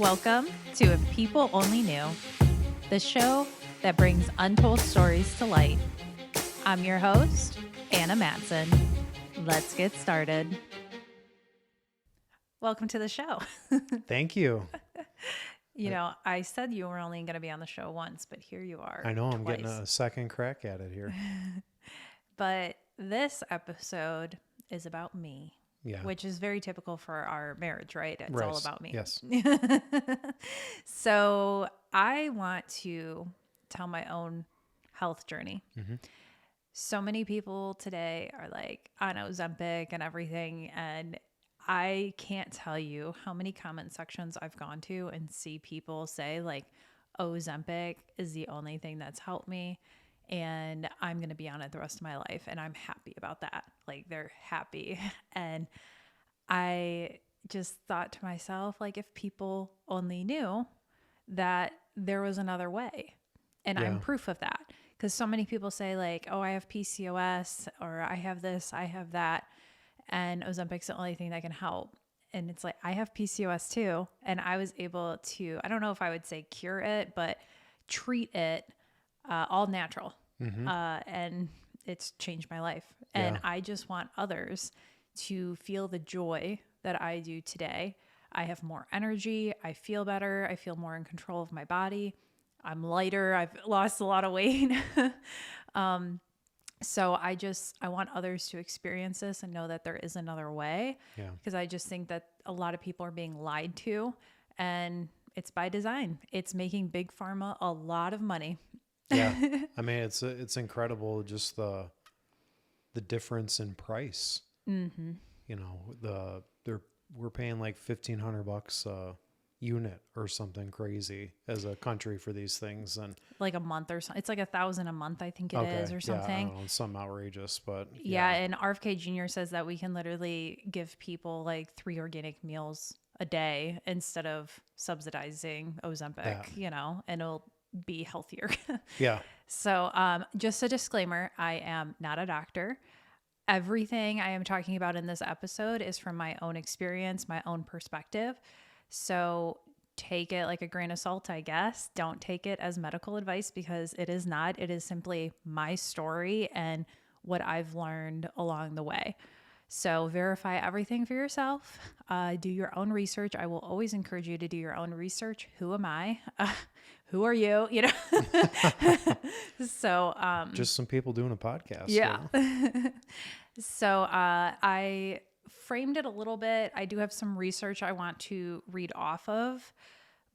Welcome to If People Only Knew, the show that brings untold stories to light. I'm your host, Anna Matson. Let's get started. Welcome to the show. Thank you. You know, I said you were only going to be on the show once, but here you are. I know I'm twice. getting a second crack at it here. But this episode is about me. Yeah. Which is very typical for our marriage, right? It's Right. all about me. Yes. So I want to tell my own health journey. Mm-hmm. So many people today are like on Ozempic and everything. And I can't tell you how many comment sections I've gone to and see people say like, Ozempic is the only thing that's helped me. And I'm going to be on it the rest of my life. And I'm happy about that. Like they're happy. And I just thought to myself, like, if people only knew that there was another way. And I'm proof of that. Because so many people say like, oh, I have PCOS or I have this, I have that. And Ozempic's the only thing that can help. And it's like, I have PCOS too. And I was able to, I don't know if I would say cure it, but treat it all natural. Mm-hmm. And it's changed my life. And I just want others to feel the joy that I do today. I have more energy. I feel better. I feel more in control of my body. I'm lighter. I've lost a lot of weight. So I want others to experience this and know that there is another way. Yeah. Because I just think that a lot of people are being lied to, and it's by design. It's making Big Pharma a lot of money. Yeah. I mean, it's incredible. Just the difference in price. Mm-hmm. You know, we're paying like $1,500 a unit or something crazy as a country for these things, and like a month or something. It's like $1,000 a month, I think it is, or something. Yeah, I don't know, something outrageous, but yeah. And RFK Jr. says that we can literally give people like 3 organic meals a day instead of subsidizing Ozempic, you know, and it'll be healthier. Yeah. So just a disclaimer, I am not a doctor. Everything I am talking about in this episode is from my own experience, my own perspective. So take it like a grain of salt, I guess. Don't take it as medical advice because it is not. It is simply my story and what I've learned along the way. So verify everything for yourself. Do your own research. I will always encourage you to do your own research. Who am I? Who are you? You know. So just some people doing a podcast. Yeah. You know? So I framed it a little bit. I do have some research I want to read off of,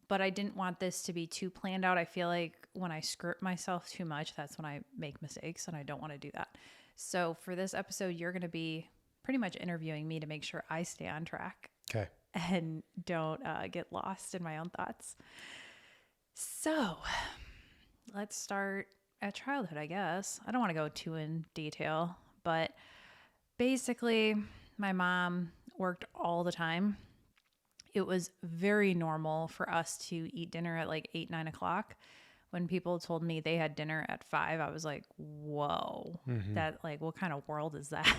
but I didn't want this to be too planned out. I feel like when I script myself too much, that's when I make mistakes, and I don't want to do that. So for this episode, you're going to be pretty much interviewing me to make sure I stay on track. Okay. And don't get lost in my own thoughts. So let's start at childhood, I guess. I don't want to go too in detail, but basically my mom worked all the time. It was very normal for us to eat dinner at like 8, 9 o'clock. When people told me they had dinner at 5, I was like, whoa, that like, what kind of world is that?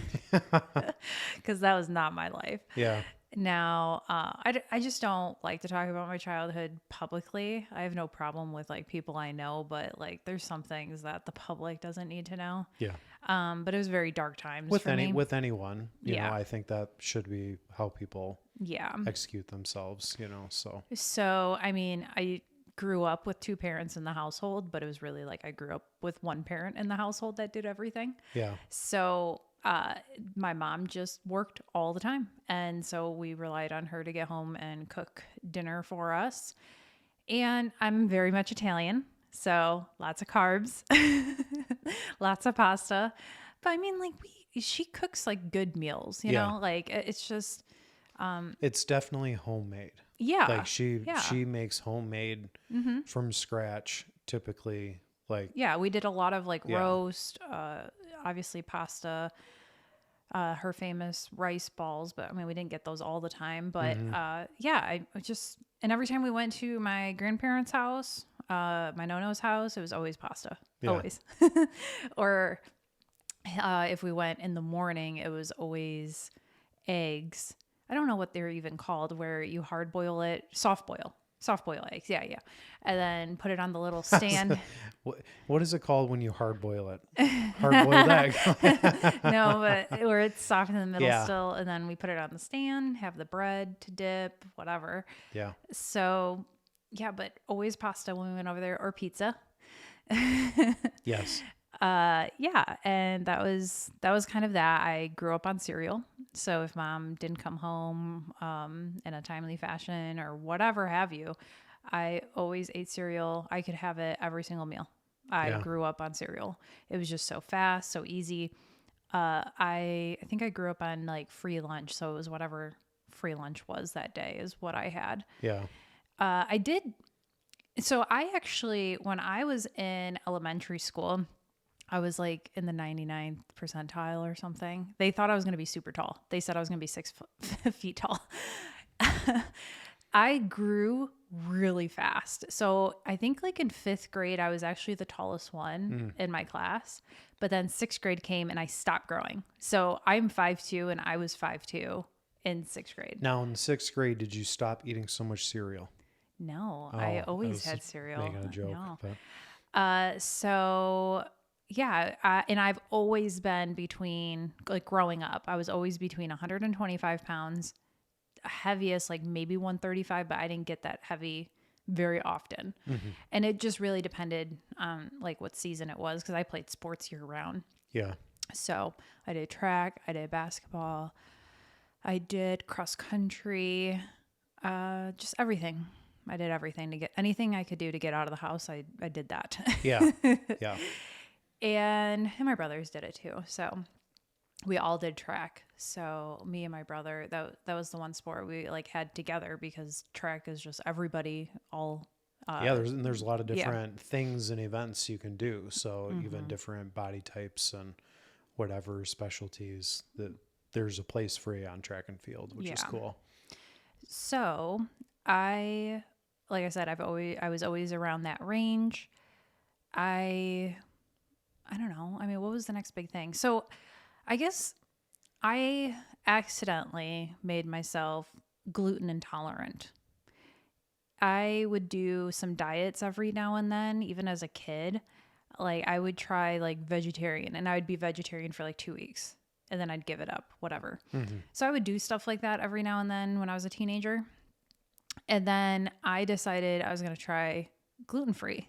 Because that was not my life. Yeah. Now, I just don't like to talk about my childhood publicly. I have no problem with like people I know, but like there's some things that the public doesn't need to know. Yeah. But it was very dark times with for me. With anyone, you know, I think that should be how people execute themselves, you know, So, I mean, I grew up with 2 parents in the household, but it was really like I grew up with 1 parent in the household that did everything. Yeah. So my mom just worked all the time. And so we relied on her to get home and cook dinner for us. And I'm very much Italian. So lots of carbs, lots of pasta. But I mean, like she cooks like good meals, you know, like it's just. It's definitely homemade. Yeah. Like she makes homemade from scratch, typically. Like, yeah, we did a lot of like roast, obviously pasta, her famous rice balls, but I mean, we didn't get those all the time, but, I just, and every time we went to my grandparents' house, my nono's house, it was always pasta, always. Or, if we went in the morning, it was always eggs. I don't know what they're even called, where you hard boil it, soft boil. Soft-boiled eggs. Yeah, yeah. And then put it on the little stand. What is it called when you hard boil it? Hard boiled egg. No, but where it's soft in the middle Yeah. still. And then we put it on the stand, have the bread to dip, whatever. Yeah. So, yeah, but always pasta when we went over there or pizza. Yes. Yeah, and that was kind of that. I grew up on cereal. So if mom didn't come home in a timely fashion or whatever have you, I always ate cereal. I could have it every single meal. I Yeah. grew up on cereal. It was just so fast, so easy. I think I grew up on like free lunch, so it was whatever free lunch was that day is what I had. Yeah. I did. So I actually, when I was in elementary school, I was like in the 99th percentile or something. They thought I was going to be super tall. They said I was going to be 6 feet tall. I grew really fast. So I think like in 5th grade, I was actually the tallest one in my class. But then 6th grade came and I stopped growing. So I'm 5'2" and I was 5'2" in 6th grade. Now in the 6th grade, did you stop eating so much cereal? No, Oh, I I always was had cereal. making a joke. No. But So yeah, and I've always been between, like growing up, I was always between 125 pounds, heaviest like maybe 135, but I didn't get that heavy very often. And it just really depended on like what season it was, because I played sports year round. yeah. So I did track, I did basketball, I did cross country, just everything. I did everything to get anything I could do to get out of the house. I did that. Yeah. Yeah. And my brothers did it too. So we all did track. So me and my brother, that was the one sport we like had together, because track is just everybody all. Yeah. There's a lot of different things and events you can do. So even different body types and whatever specialties, that there's a place for you on track and field, which is cool. So like I said, I was always around that range. I don't know. I mean, what was the next big thing? So I guess I accidentally made myself gluten intolerant. I would do some diets every now and then, even as a kid. Like I would try like vegetarian, and I would be vegetarian for like 2 weeks and then I'd give it up, whatever. So I would do stuff like that every now and then when I was a teenager. And then I decided I was going to try gluten-free.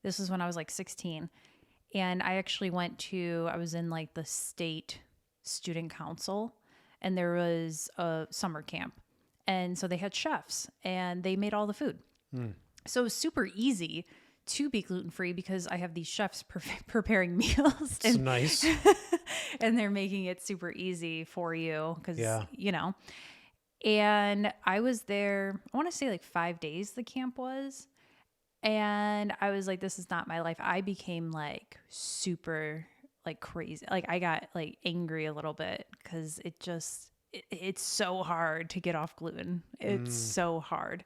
This was when I was like 16. And I actually I was in like the state student council, and there was a summer camp. And so they had chefs and they made all the food. So it was super easy to be gluten-free because I have these chefs preparing meals. It's nice. And they're making it super easy for you because, Yeah. you know. And I was there, I want to say like 5 days the camp was. And I was like, this is not my life. I became like super like crazy. Like I got like angry a little bit because it's so hard to get off gluten. It's so hard.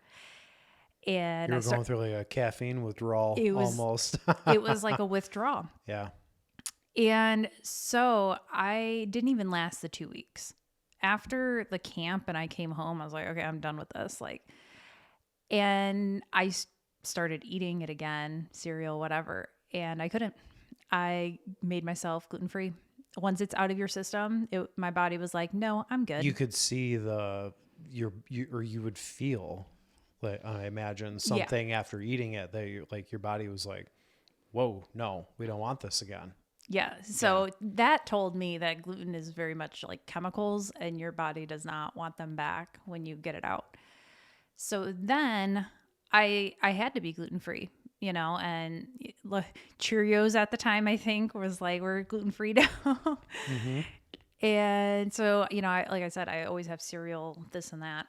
And You were going through like a caffeine withdrawal almost. It was like a withdrawal. Yeah. And so I didn't even last the 2 weeks. After the camp and I came home, I was like, okay, I'm done with this. And I started eating it again, cereal, whatever. And I couldn't. I made myself gluten-free. Once it's out of your system, my body was like, no, I'm good. You could see you would feel, like, I imagine something after eating it that your body was like, whoa, no, we don't want this again. Yeah. So that told me that gluten is very much like chemicals, and your body does not want them back when you get it out. So then I had to be gluten-free, and Cheerios at the time, I think, was like, we're gluten-free now. And so, like I said, I always have cereal, this and that.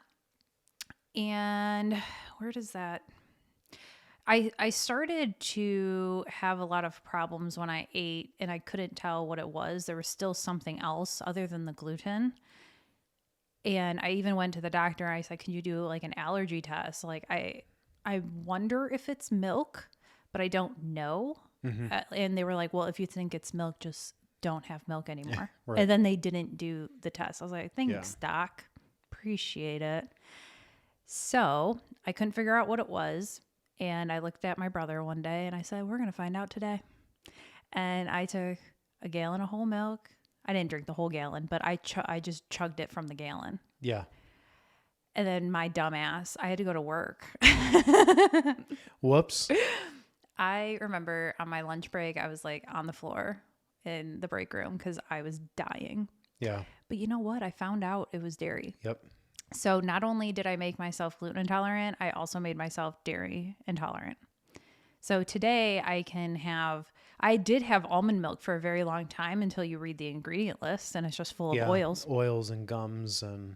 And where does that... I started to have a lot of problems when I ate, and I couldn't tell what it was. There was still something else other than the gluten. And I even went to the doctor. I said, can you do like an allergy test? Like I wonder if it's milk, but I don't know. And they were like, well, if you think it's milk, just don't have milk anymore. Right. And then they didn't do the test. I was like, thanks, doc. Appreciate it. So I couldn't figure out what it was. And I looked at my brother one day and I said, we're going to find out today. And I took a gallon of whole milk. I didn't drink the whole gallon, but I just chugged it from the gallon. Yeah. And then my dumb ass, I had to go to work. Whoops. I remember on my lunch break, I was like on the floor in the break room because I was dying. Yeah. But you know what? I found out it was dairy. Yep. So not only did I make myself gluten intolerant, I also made myself dairy intolerant. So today I did have almond milk for a very long time until you read the ingredient list and it's just full of oils. Oils and gums and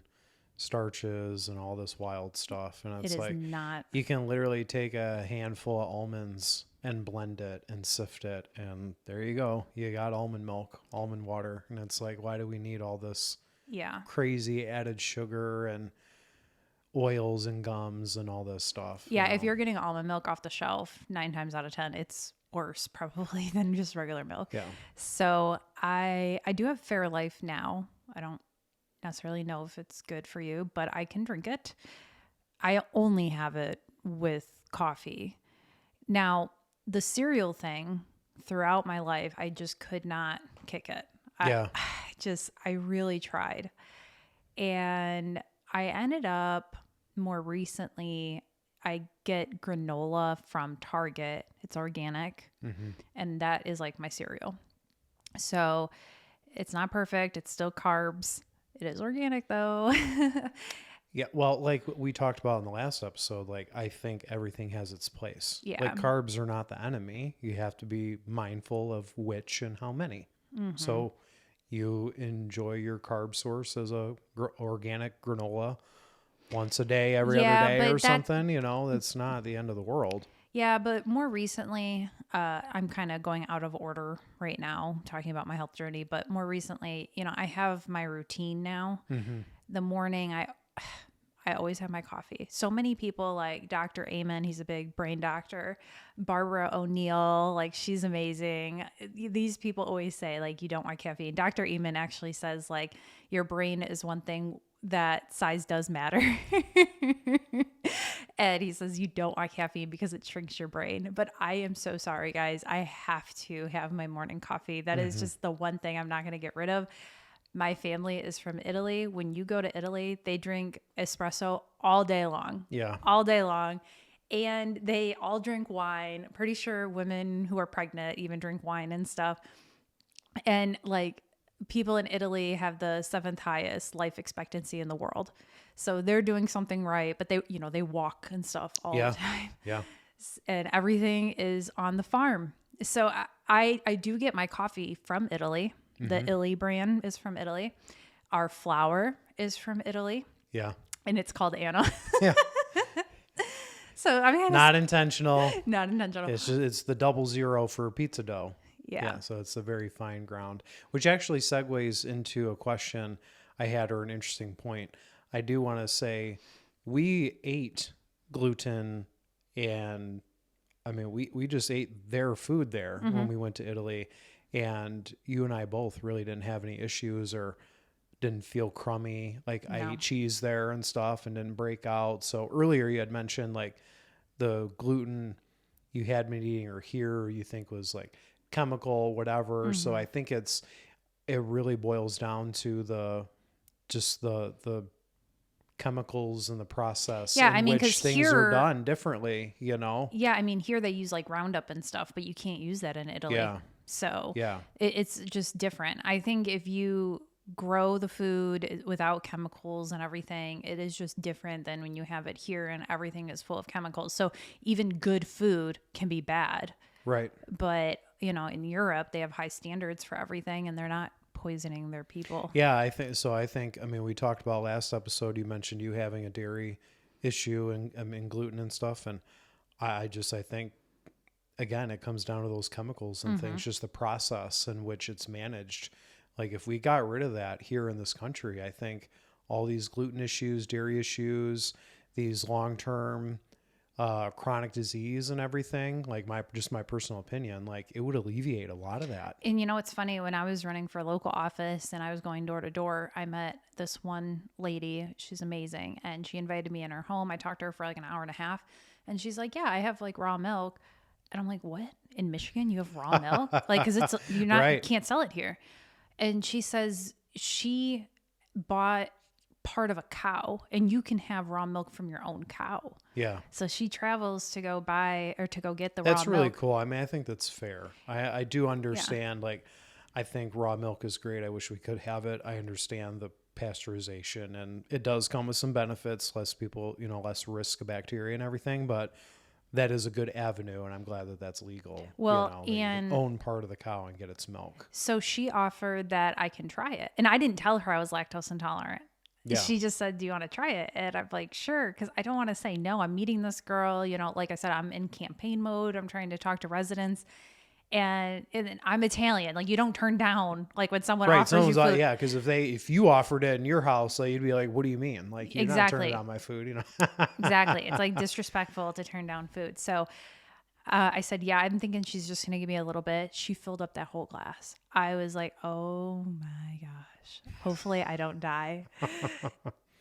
starches and all this wild stuff. And it's like, not. You can literally take a handful of almonds and blend it and sift it. And there you go. You got almond milk, almond water. And it's like, why do we need all this crazy added sugar and oils and gums and all this stuff? Yeah, if you're getting almond milk off the shelf, 9 times out of 10, it's worse probably than just regular milk. Yeah. So I do have Fairlife now. I don't necessarily know if it's good for you, but I can drink it. I only have it with coffee. Now, the cereal thing throughout my life, I just could not kick it. I really tried. And I ended up more recently, I get granola from Target. It's organic. Mm-hmm. And that is like my cereal. So it's not perfect. It's still carbs. It is organic though. Yeah. Well, like we talked about in the last episode, like I think everything has its place. Yeah. Like carbs are not the enemy. You have to be mindful of which and how many. Mm-hmm. So you enjoy your carb source as a organic granola once a day, every other day or something, that's not the end of the world. Yeah, but more recently, I'm kind of going out of order right now, talking about my health journey. But more recently, I have my routine now. Mm-hmm. The morning, I always have my coffee. So many people like Dr. Amen, he's a big brain doctor. Barbara O'Neill, like she's amazing. These people always say like, you don't want caffeine. Dr. Amen actually says like your brain is one thing that size does matter. And he says you don't want caffeine because it shrinks your brain. But I am so sorry, guys. I have to have my morning coffee. That is just the one thing I'm not going to get rid of. My family is from Italy. When you go to Italy, they drink espresso all day long. Yeah. All day long. And they all drink wine. Pretty sure women who are pregnant even drink wine and stuff. And like people in Italy have the 7th highest life expectancy in the world. So they're doing something right, but they walk and stuff all the time. Yeah. And everything is on the farm. So I do get my coffee from Italy. Mm-hmm. The Illy brand is from Italy. Our flour is from Italy. Yeah. And it's called Anna. Yeah. So I mean, not intentional. Not intentional. It's the 00 for pizza dough. Yeah. So it's a very fine ground, which actually segues into a question I had, or an interesting point. I do want to say we ate gluten, and I mean, we just ate their food there when we went to Italy, and you and I both really didn't have any issues or didn't feel crummy. Like I ate cheese there and stuff and didn't break out. So earlier you had mentioned like the gluten you had been eating or here you think was like chemical, whatever. So I think it really boils down to the chemicals and the process in which things are done differently, Yeah, I mean, here they use like Roundup and stuff, but you can't use that in Italy. Yeah. So it's just different. I think if you grow the food without chemicals and everything, it is just different than when you have it here and everything is full of chemicals. So even good food can be bad. Right. But, in Europe, they have high standards for everything and they're not poisoning their people. Yeah, I think, I mean, we talked about last episode, you mentioned you having a dairy issue and gluten and stuff. And I think, again, it comes down to those chemicals and things, just the process in which it's managed. Like if we got rid of that here in this country, I think all these gluten issues, dairy issues, these long-term chronic disease and everything, like my personal opinion, like it would alleviate a lot of that. And you know, it's funny, when I was running for local office and I was going door to door, I met this one lady. She's amazing. And she invited me in her home. I talked to her for like an hour and a half. And she's like, yeah, I have like raw milk. And I'm like, what? In Michigan, you have raw milk? Like, cause you Right. can't sell it here. And she says she bought part of a cow and you can have raw milk from your own cow. Yeah. So she travels to go buy or to go get the raw milk. That's really cool. I mean, I think that's fair. I do understand. Like, I think raw milk is great. I wish we could have it. I understand the pasteurization, and it does come with some benefits, less people, less risk of bacteria and everything, but that is a good avenue, and I'm glad that that's legal. Well, that you and can own part of the cow and get its milk. so she offered that I can try it. And I didn't tell her I was lactose intolerant. Yeah. She just said, do you want to try it? And I'm like, sure. Cause I don't want to say no. I'm meeting this girl, like I said, I'm in campaign mode. I'm trying to talk to residents, and I'm Italian. Like, you don't turn down, like, when someone offers you food. Yeah. Cause if you offered it in your house, like, you'd be like, what do you mean? Like, you're not turning down my food, Exactly. It's like disrespectful to turn down food. So I said, yeah, I'm thinking she's just going to give me a little bit. She filled up that whole glass. I was like, oh my gosh, hopefully I don't die.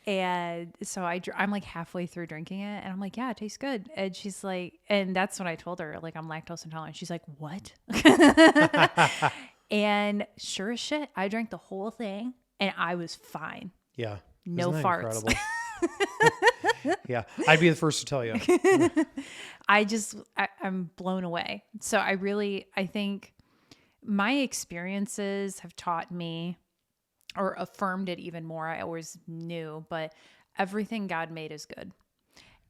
And so I'm like halfway through drinking it, and I'm like, yeah, it tastes good. And she's like, and that's when I told her, like, I'm lactose intolerant. She's like, what? And sure as shit, I drank the whole thing and I was fine. Yeah. No farts. Yeah. I'd be the first to tell you. I'm blown away. So I think my experiences have taught me, or affirmed it even more. I always knew, but everything God made is good.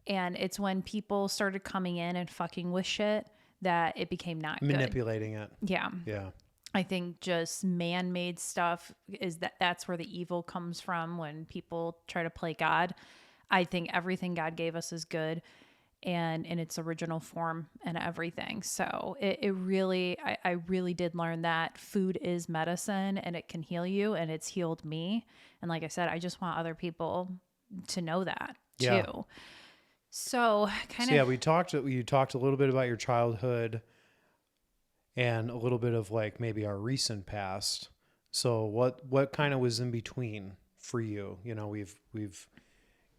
And it's when people started coming in and fucking with shit that it became not good. Manipulating it. Yeah. Yeah. I think just man-made stuff that's where the evil comes from, when people try to play God. I think everything God gave us is good and in its original form and everything. So it really, I really did learn that food is medicine and it can heal you, and it's healed me. And like I said, I just want other people to know that too. Yeah. So you talked a little bit about your childhood and a little bit of like maybe our recent past. So what kind of was in between for you? We've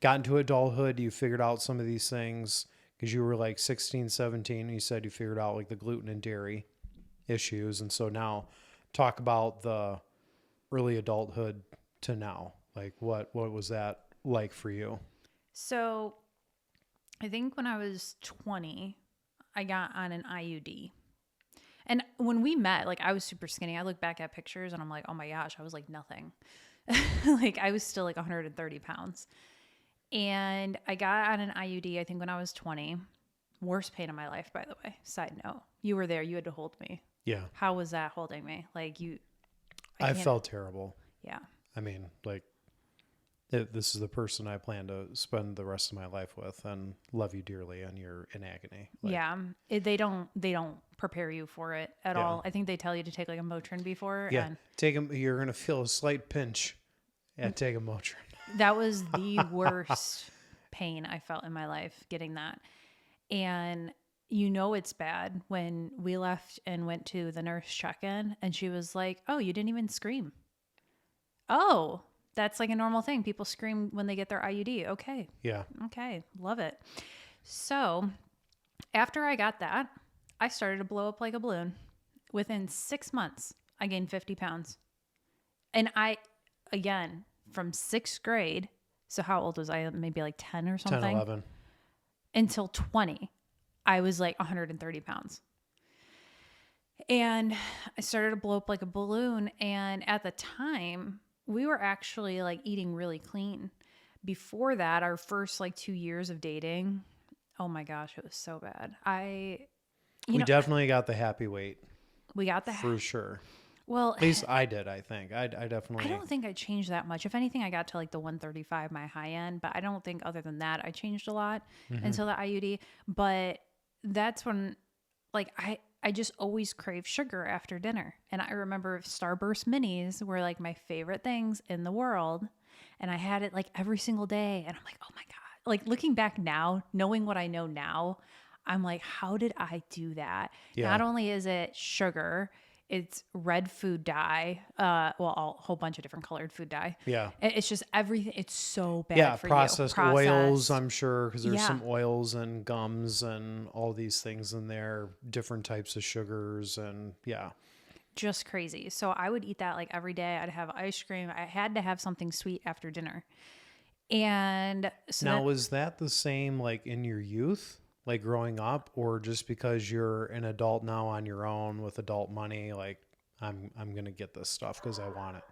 gotten to adulthood. You figured out some of these things because you were like 16, 17. And you said you figured out like the gluten and dairy issues. And so now talk about the early adulthood to now. Like what was that like for you? So I think when I was 20, I got on an IUD. And when we met, like, I was super skinny. I look back at pictures and I'm like, oh my gosh, I was like nothing. Like, I was still like 130 pounds. And I got on an IUD, I think, when I was 20. Worst pain in my life, by the way. Side note. You were there. You had to hold me. Yeah. How was that holding me? Like, I felt terrible. Yeah. I mean, like, this is the person I plan to spend the rest of my life with and love you dearly, and you're in agony. Like, yeah. They don't prepare you for it at all. I think they tell you to take like a Motrin before. Yeah. And you're going to feel a slight pinch. Yeah. Take a Motrin. That was the worst pain I felt in my life, getting that. And it's bad when we left and went to the nurse check-in, and she was like, oh, you didn't even scream. Oh, that's like a normal thing. People scream when they get their IUD. Okay. Yeah. Okay. Love it. So after I got that, I started to blow up like a balloon. Within 6 months, I gained 50 pounds. And again, from 6th grade, so how old was I? Maybe like 10 or something? 10, 11. Until 20, I was like 130 pounds. And I started to blow up like a balloon. And at the time, we were actually like eating really clean. Before that, our first like 2 years of dating, oh my gosh, it was so bad. We definitely got the happy weight. We got the for sure. Well, at least I did. I think I definitely. I don't think I changed that much. If anything, I got to like the 135, my high end. But I don't think other than that, I changed a lot until the IUD. But that's when, like, I just always crave sugar after dinner. And I remember Starburst minis were like my favorite things in the world. And I had it like every single day. And I'm like, oh my God, like looking back now, knowing what I know now, I'm like, how did I do that? Yeah. Not only is it sugar, it's red food dye, a whole bunch of different colored food dye. Yeah. It's just everything. It's so bad Yeah, for processed you. oils, I'm sure, because there's Yeah. some oils and gums and all these things in there, different types of sugars, and yeah. Just crazy. So I would eat that like every day. I'd have ice cream. I had to have something sweet after dinner. And so Now, was that the same like in your youth, like growing up, or just because you're an adult now on your own with adult money, like I'm gonna get this stuff because I want it?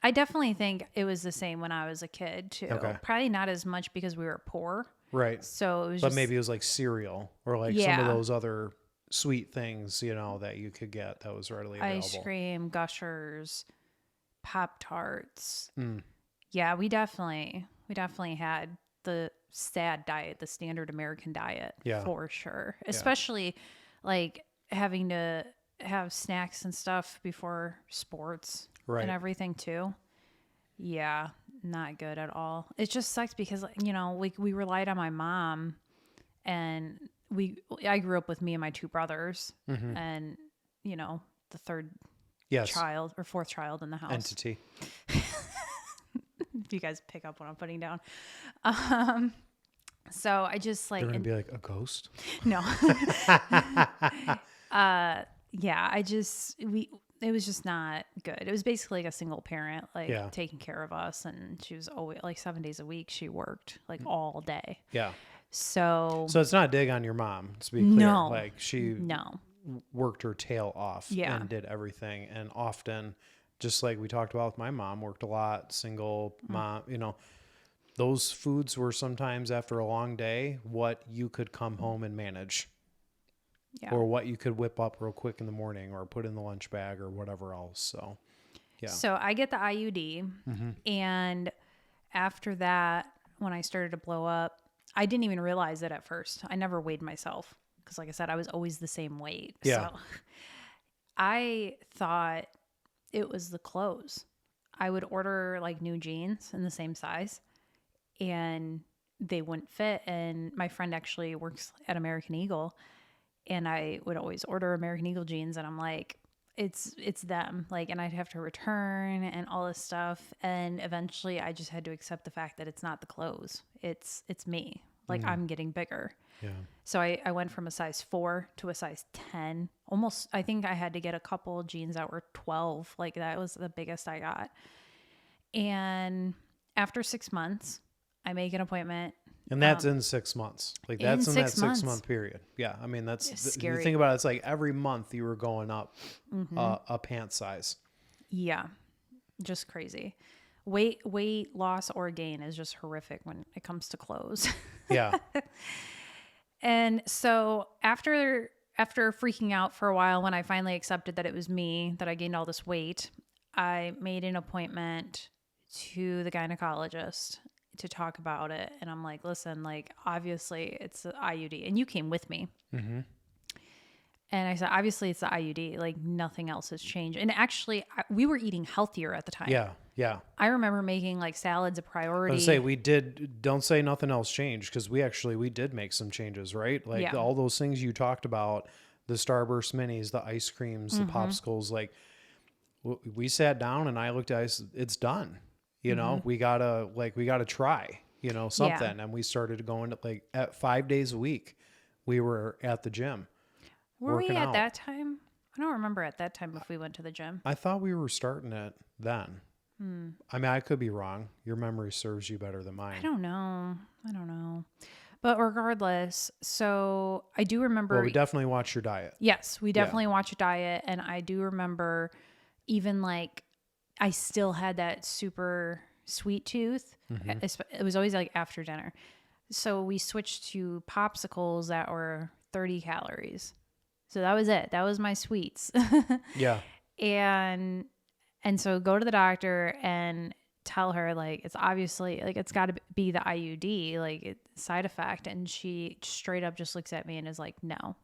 I definitely think it was the same when I was a kid too. Okay. Probably not as much because we were poor. Right. So it was But just, maybe it was like cereal or like some of yeah, those other sweet things, that you could get that was readily available. ice cream, Gushers, Pop Tarts. Mm. Yeah, we definitely had the STAD diet, the standard American diet, Yeah. for sure. Especially like having to have snacks and stuff before sports Right. and everything too. Yeah, not good at all. It just sucks because we relied on my mom, and I grew up with me and my two brothers, and the third Yes. child or fourth child in the house. Entity. If you guys pick up what I'm putting down. So I just like, They're gonna be like a ghost. no. Yeah, it was just not good. It was basically like a single parent, like taking care of us. And she was always like 7 days a week. She worked like all day. Yeah. So it's not a dig on your mom, to be clear. No. Like she worked her tail off and did everything. And often, just like we talked about with my mom, worked a lot, single mom, those foods were sometimes after a long day, what you could come home and manage. Yeah. Or what you could whip up real quick in the morning or put in the lunch bag or whatever else. So, yeah. So I get the IUD. And after that, when I started to blow up, I didn't even realize it at first. I never weighed myself because, like I said, I was always the same weight. Yeah. So I thought it was the clothes. I would order like new jeans in the same size and they wouldn't fit. And my friend actually works at American Eagle. And I would always order American Eagle jeans, and I'm like, it's them. Like, and I'd have to return and all this stuff. And eventually I just had to accept the fact that it's not the clothes. It's me. Like I'm getting bigger. Yeah. So I went from a size 4 to a size 10. Almost, I think I had to get a couple jeans that were 12. Like that was the biggest I got. And after 6 months, I make an appointment. And that's in 6 months. Like that's in that 6 months. 6 month period. Yeah. I mean, that's Scary. You think about it, it's like every month you were going up a pant size. Yeah. Just crazy. Weight loss or gain is just horrific when it comes to clothes. Yeah. And so after freaking out for a while, when I finally accepted that it was me, that I gained all this weight, I made an appointment to the gynecologist to talk about it. And I'm like, listen, like, obviously it's the IUD. And you came with me. Mm-hmm. And I said, obviously it's the IUD. Like, nothing else has changed. And actually, we were eating healthier at the time. Yeah. Yeah. I remember making like salads a priority. Don't say nothing else changed, because we did make some changes, right? Like all those things you talked about, the Starburst minis, the ice creams, the popsicles, like we sat down and I looked at it, it's done. We gotta try, something. And we started going to like at 5 days a week. We were at the gym. Were we at that time? I don't remember at that time if we went to the gym. I thought we were starting it then. I mean, I could be wrong. Your memory serves you better than mine. I don't know. But regardless, so I do remember. Well, we definitely watched your diet. Yes, we definitely watched a diet. And I do remember even like I still had that super sweet tooth. It was always like after dinner. So we switched to popsicles that were 30 calories. So that was it. That was my sweets. Yeah. And so go to the doctor and tell her like, it's obviously like, it's got to be the IUD, like side effect. And she straight up just looks at me and is like, no,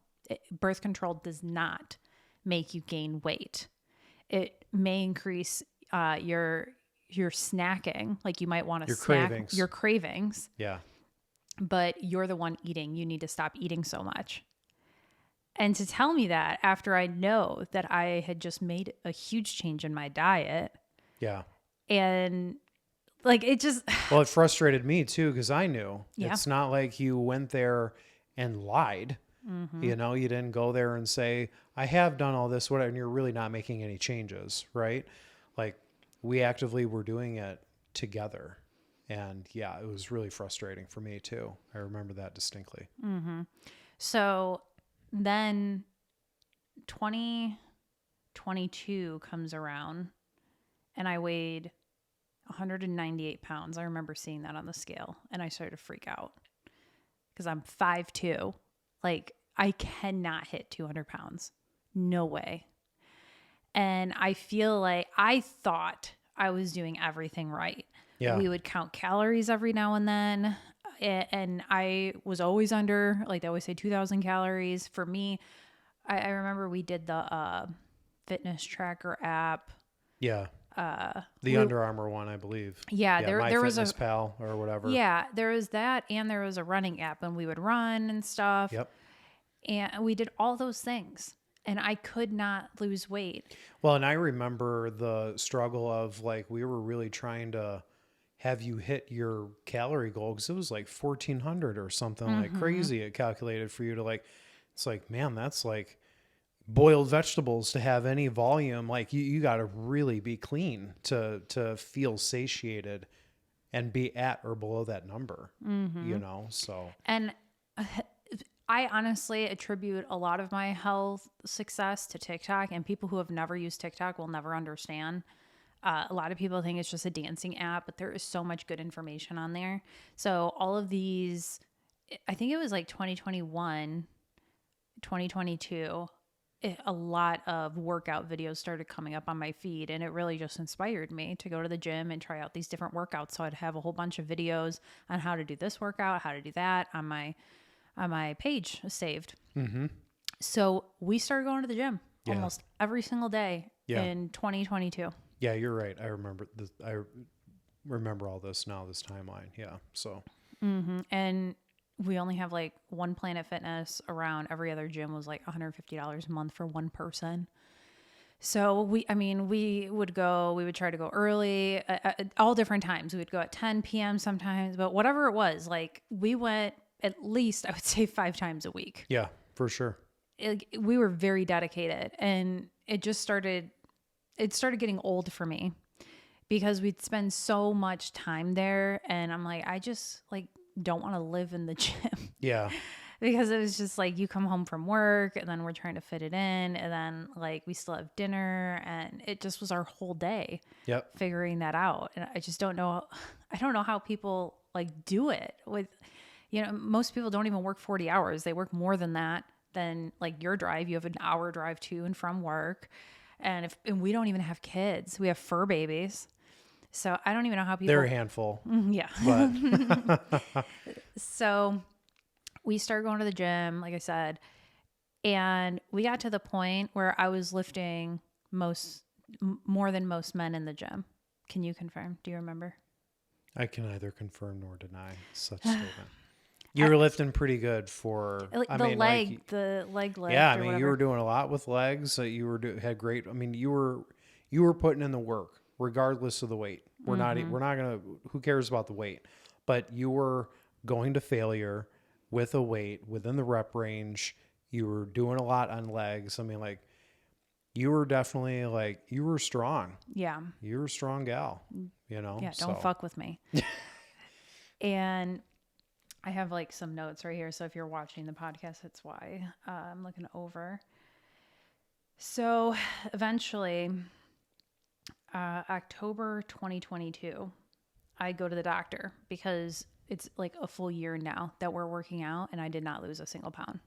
birth control does not make you gain weight. It may increase your snacking. Like you might want to snack cravings. your cravings. Yeah. but you're the one eating. You need to stop eating so much. And to tell me that after I know that I had just made a huge change in my diet, Yeah. and like it just, Well, it frustrated me too, because I knew Yeah. it's not like you went there and lied. You know, you didn't go there and say, I have done all this, whatever, and you're really not making any changes, right? Like we actively were doing it together. And yeah, it was really frustrating for me too. I remember that distinctly. so then 2022 comes around and I weighed 198 pounds. I remember seeing that on the scale and I started to freak out because I'm 5'2". Like I cannot hit 200 pounds. No way. And I feel like I thought I was doing everything right. Yeah. We would count calories every now and then. And I was always under, like they always say, 2,000 calories. For me, I remember we did the fitness tracker app. Yeah. The Under Armour one, I believe. Yeah, there was a Pal or whatever. Yeah, there was that, and there was a running app, and we would run and stuff. Yep. And we did all those things, and I could not lose weight. Well, and I remember the struggle of like, we were really trying to have you hit your calorie goal because it was like 1,400 or something like crazy. It calculated for you to like, it's like, man, that's like boiled vegetables to have any volume. Like you got to really be clean to feel satiated and be at or below that number, you know? So, And I honestly attribute a lot of my health success to TikTok, and people who have never used TikTok will never understand. A lot of people think it's just a dancing app, but there is so much good information on there. So all of these, I think it was like 2021, 2022, a lot of workout videos started coming up on my feed, and it really just inspired me to go to the gym and try out these different workouts. So I'd have a whole bunch of videos on how to do this workout, how to do that on my page saved. So we started going to the gym almost every single day in 2022. Yeah, you're right. I remember this. I remember all this now, this timeline. Yeah. So, And we only have like one Planet Fitness around. Every other gym was like $150 a month for one person. So we would try to go early at all different times. We would go at 10 p.m. sometimes, but whatever it was, like we went at least, I would say 5 times a week. yeah, for sure. We were very dedicated, and it started getting old for me because we'd spend so much time there. And I'm like, I just like don't want to live in the gym. Yeah. Because it was just like you come home from work and then we're trying to fit it in, and then like we still have dinner, and it just was our whole day figuring that out. And I just don't know. I don't know how people like do it with, most people don't even work 40 hours. They work more than that. Than like your drive. You have an hour drive to and from work. And we don't even have kids. We have fur babies. So I don't even know how people. They're a handful. Yeah. But So we started going to the gym, like I said, and we got to the point where I was lifting more than most men in the gym. Can you confirm? Do you remember? I can neither confirm nor deny such statement. You were lifting pretty good for the leg lift. Yeah, I or mean, whatever. you were doing a lot with legs. Had great. I mean, you were putting in the work regardless of the weight. We're not gonna. Who cares about the weight? But you were going to failure with a weight within the rep range. You were doing a lot on legs. I mean, like you were definitely like you were strong. Yeah, you were a strong gal. Yeah, don't fuck with me. And I have like some notes right here. So if you're watching the podcast, that's why I'm looking over. So eventually, October 2022, I go to the doctor because it's like a full year now that we're working out, and I did not lose a single pound.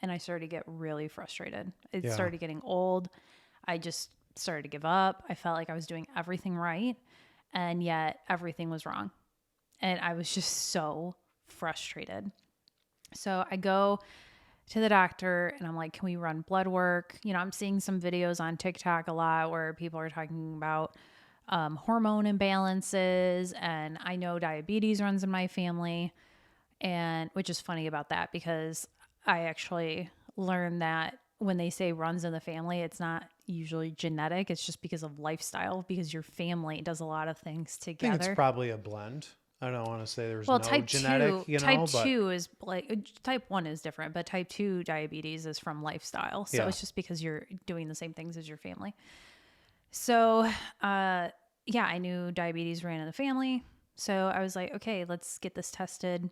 And I started to get really frustrated. It started getting old. I just started to give up. I felt like I was doing everything right, and yet everything was wrong. And I was just so frustrated. So I go to the doctor and I'm like, can we run blood work? I'm seeing some videos on TikTok a lot where people are talking about hormone imbalances, and I know diabetes runs in my family. And which is funny about that because I actually learned that when they say runs in the family, it's not usually genetic. It's just because of lifestyle, because your family does a lot of things I think it's together. probably a blend. I don't want to say there's Well, no genetic, type but 2 is like type 1 is different, but type 2 diabetes is from lifestyle. So yeah. it's just because you're doing the same things as your family. So, yeah, I knew diabetes ran in the family. So I was like, okay, let's get this tested.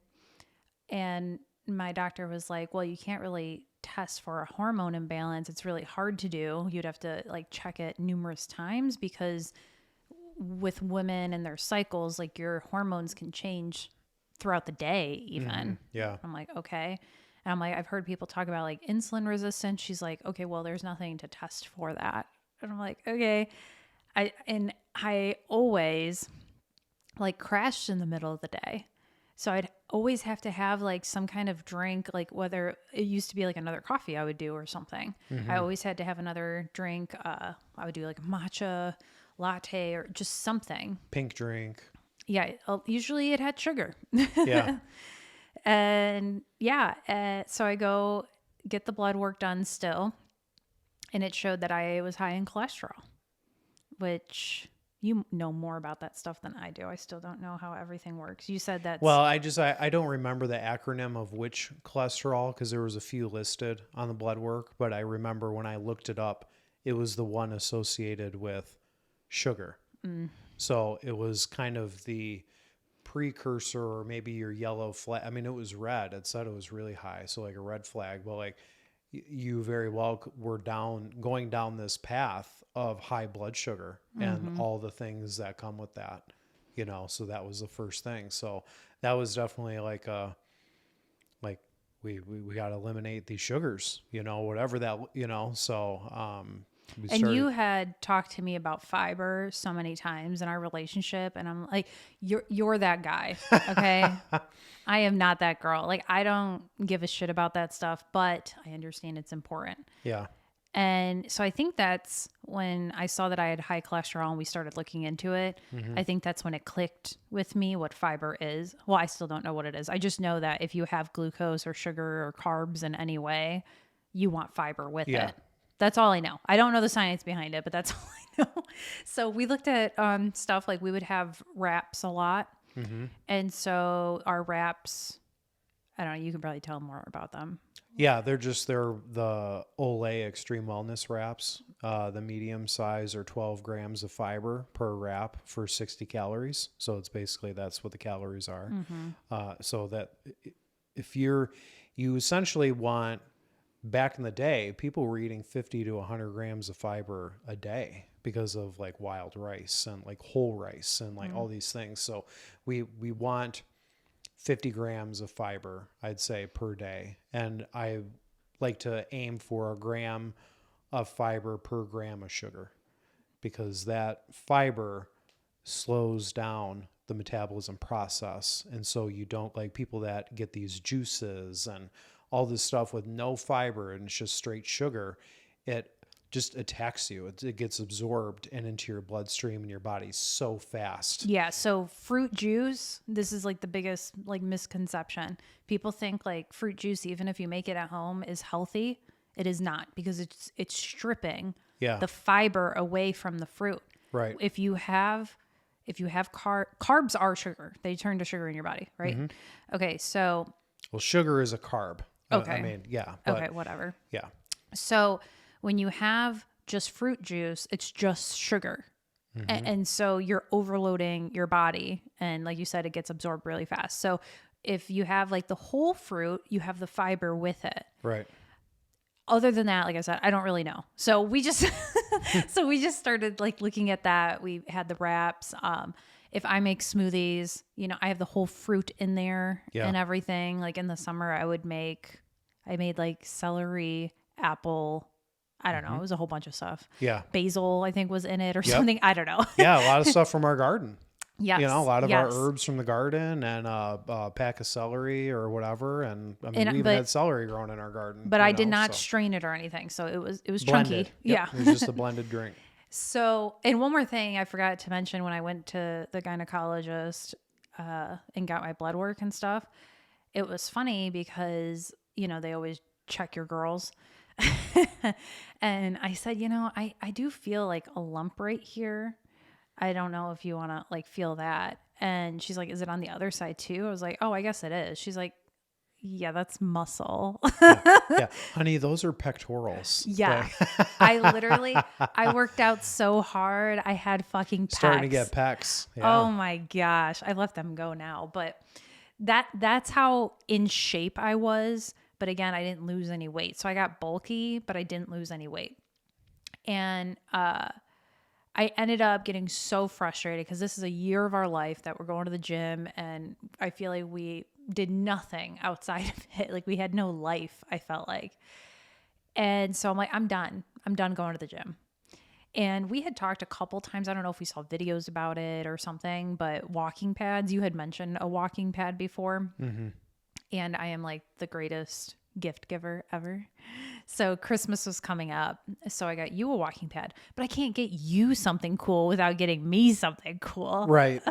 And my doctor was like, well, you can't really test for a hormone imbalance. It's really hard to do. You'd have to like check it numerous times because with women and their cycles, like your hormones can change throughout the day, even. Yeah. I'm like, okay. And I'm like, I've heard people talk about like insulin resistance. She's like, okay, well, there's nothing to test for that. And I'm like, okay. I always like crashed in the middle of the day. So I'd always have to have like some kind of drink, like whether it used to be like another coffee I would do or something. I always had to have another drink. I would do like a matcha latte or just something. Pink drink. Yeah. Usually it had sugar. Yeah. And yeah. So I go get the blood work done still. And it showed that I was high in cholesterol, which you know more about that stuff than I do. I still don't know how everything works. You said that's... Well, I don't remember the acronym of which cholesterol because there was a few listed on the blood work, but I remember when I looked it up, it was the one associated with sugar. So it was kind of the precursor or maybe your yellow flag. I mean, it was red. It said it was really high. So like a red flag, but like you very well were going down this path of high blood sugar and all the things that come with that, so that was the first thing. So that was definitely like we got to eliminate these sugars, whatever that, so, you had talked to me about fiber so many times in our relationship, and I'm like, you're that guy, okay? I am not that girl. Like, I don't give a shit about that stuff, but I understand it's important. Yeah. And so I think that's when I saw that I had high cholesterol and we started looking into it. I think that's when it clicked with me what fiber is. Well, I still don't know what it is. I just know that if you have glucose or sugar or carbs in any way, you want fiber with it. That's all I know. I don't know the science behind it, but that's all I know. So we looked at stuff like we would have wraps a lot. And so our wraps, I don't know, you can probably tell more about them. Yeah, they're the Olay Extreme Wellness wraps. The medium size are 12 grams of fiber per wrap for 60 calories. So it's basically, that's what the calories are. So that if you essentially want, back in the day, people were eating 50 to 100 grams of fiber a day because of like wild rice and like whole rice and like all these things. So we want 50 grams of fiber, I'd say, per day. And I like to aim for a gram of fiber per gram of sugar because that fiber slows down the metabolism process. And so you don't, like people that get these juices and all this stuff with no fiber and it's just straight sugar, it just attacks you. It gets absorbed and into your bloodstream and your body so fast. Yeah. So fruit juice, this is like the biggest like misconception. People think like fruit juice, even if you make it at home, is healthy. It is not, because it's stripping the fiber away from the fruit. Right. If you have carbs are sugar. They turn to sugar in your body, right? Okay. So. Well, sugar is a carb. Okay. I mean, yeah. But, okay. Whatever. Yeah. So when you have just fruit juice, it's just sugar. And so you're overloading your body. And like you said, it gets absorbed really fast. So if you have like the whole fruit, you have the fiber with it. Right. Other than that, like I said, I don't really know. So we just, started like looking at that. We had the wraps. If I make smoothies, I have the whole fruit in there and everything. Like in the summer, I made like celery, apple, I don't know. It was a whole bunch of stuff. Yeah. Basil, I think, was in it or something. I don't know. Yeah. A lot of stuff from our garden. Yes. A lot of our herbs from the garden and a pack of celery or whatever. And I mean, we even had celery grown in our garden. But I did not strain it or anything. So it was blended. Chunky. Yeah. It was just a blended drink. So, and one more thing I forgot to mention when I went to the gynecologist and got my blood work and stuff it was funny because, they always check your girls. And I said, I do feel like a lump right here. I don't know if you want to like feel that. And she's like, is it on the other side too? I was like, oh, I guess it is. She's like, yeah, that's muscle. Yeah. Honey, those are pectorals. Yeah. I worked out so hard. I had fucking pecs. Starting to get pecs. Yeah. Oh my gosh. I let them go now. But that's how in shape I was. But again, I didn't lose any weight. So I got bulky, but I didn't lose any weight. And I ended up getting so frustrated because this is a year of our life that we're going to the gym. And I feel like we did nothing outside of it. Like we had no life, I felt like. And so I'm like, I'm done. I'm done going to the gym. And we had talked a couple times. I don't know if we saw videos about it or something, but walking pads, you had mentioned a walking pad before. Mm-hmm. And I am like the greatest gift giver ever. So Christmas was coming up. So I got you a walking pad, but I can't get you something cool without getting me something cool. Right.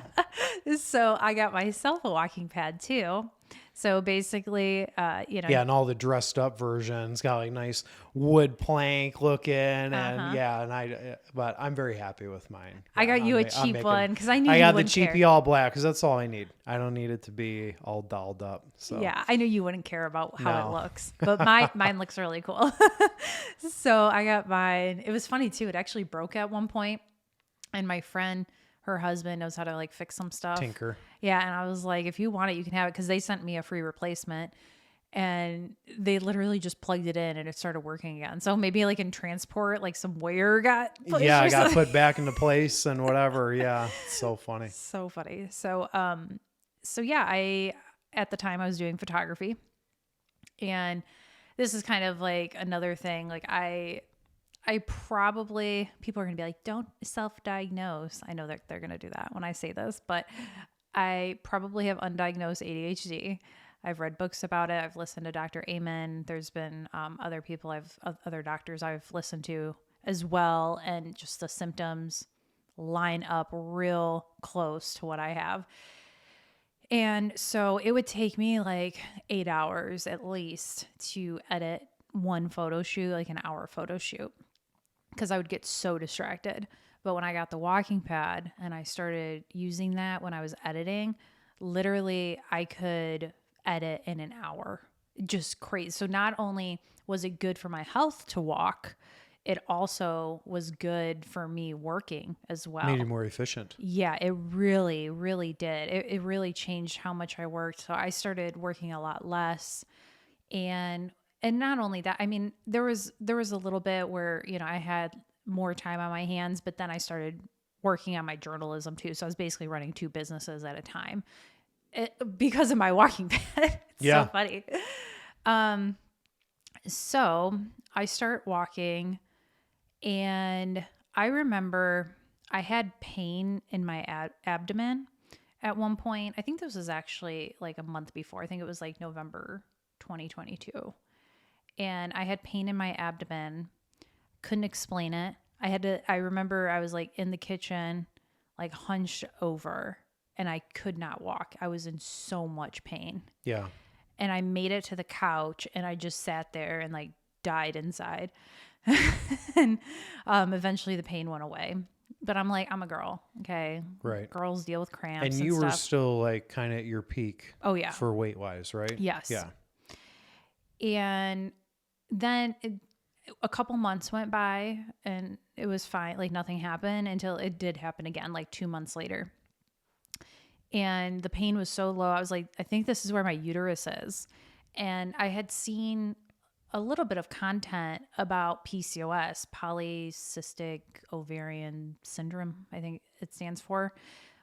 So I got myself a walking pad too. So basically, Yeah, and all the dressed up versions got like nice wood plank looking, and but I'm very happy with mine. I got you a cheap one because I knew I you got the wouldn't care. cheapy all black because that's all I need. I don't need it to be all dolled up. So yeah, I knew you wouldn't care about how it looks, but mine looks really cool. So I got mine. It was funny too. It actually broke at one point, and my friend, her husband knows how to like fix some stuff. Tinker. Yeah. And I was like, if you want it, you can have it. Cause they sent me a free replacement and they literally just plugged it in and it started working again. So maybe like in transport, like some wire got pushed. Yeah, I got put back into place and whatever. Yeah. It's so funny. So funny. So yeah, at the time I was doing photography, and this is kind of like another thing. Like I probably, people are going to be like, don't self-diagnose. I know that they're going to do that when I say this, but I probably have undiagnosed ADHD. I've read books about it. I've listened to Dr. Amen. There's been other doctors I've listened to as well. And just the symptoms line up real close to what I have. And so it would take me like 8 hours at least to edit one photo shoot, like an hour photo shoot, because I would get so distracted. But when I got the walking pad and I started using that when I was editing, literally I could edit in an hour. Just crazy. So not only was it good for my health to walk, it also was good for me working as well. Made you more efficient. Yeah, it really, really did. It really changed how much I worked. So I started working a lot less. And not only that, I mean, there was a little bit where, I had more time on my hands, but then I started working on my journalism too. So I was basically running 2 businesses at a time because of my walking pad. It's so funny. So I start walking, and I remember I had pain in my abdomen at one point. I think this was actually like a month before. I think it was like November 2022. And I had pain in my abdomen, couldn't explain it. I remember I was like in the kitchen, like hunched over, and I could not walk. I was in so much pain. Yeah. And I made it to the couch and I just sat there and like died inside. And eventually the pain went away. But I'm like, I'm a girl. Okay. Right. Girls deal with cramps. And you were still like kind of at your peak. Oh, yeah. For weight wise, right? Yes. Yeah. And then a couple months went by and it was fine. Like nothing happened until it did happen again, like 2 months later. And the pain was so low. I was like, I think this is where my uterus is. And I had seen a little bit of content about PCOS, polycystic ovarian syndrome, I think it stands for,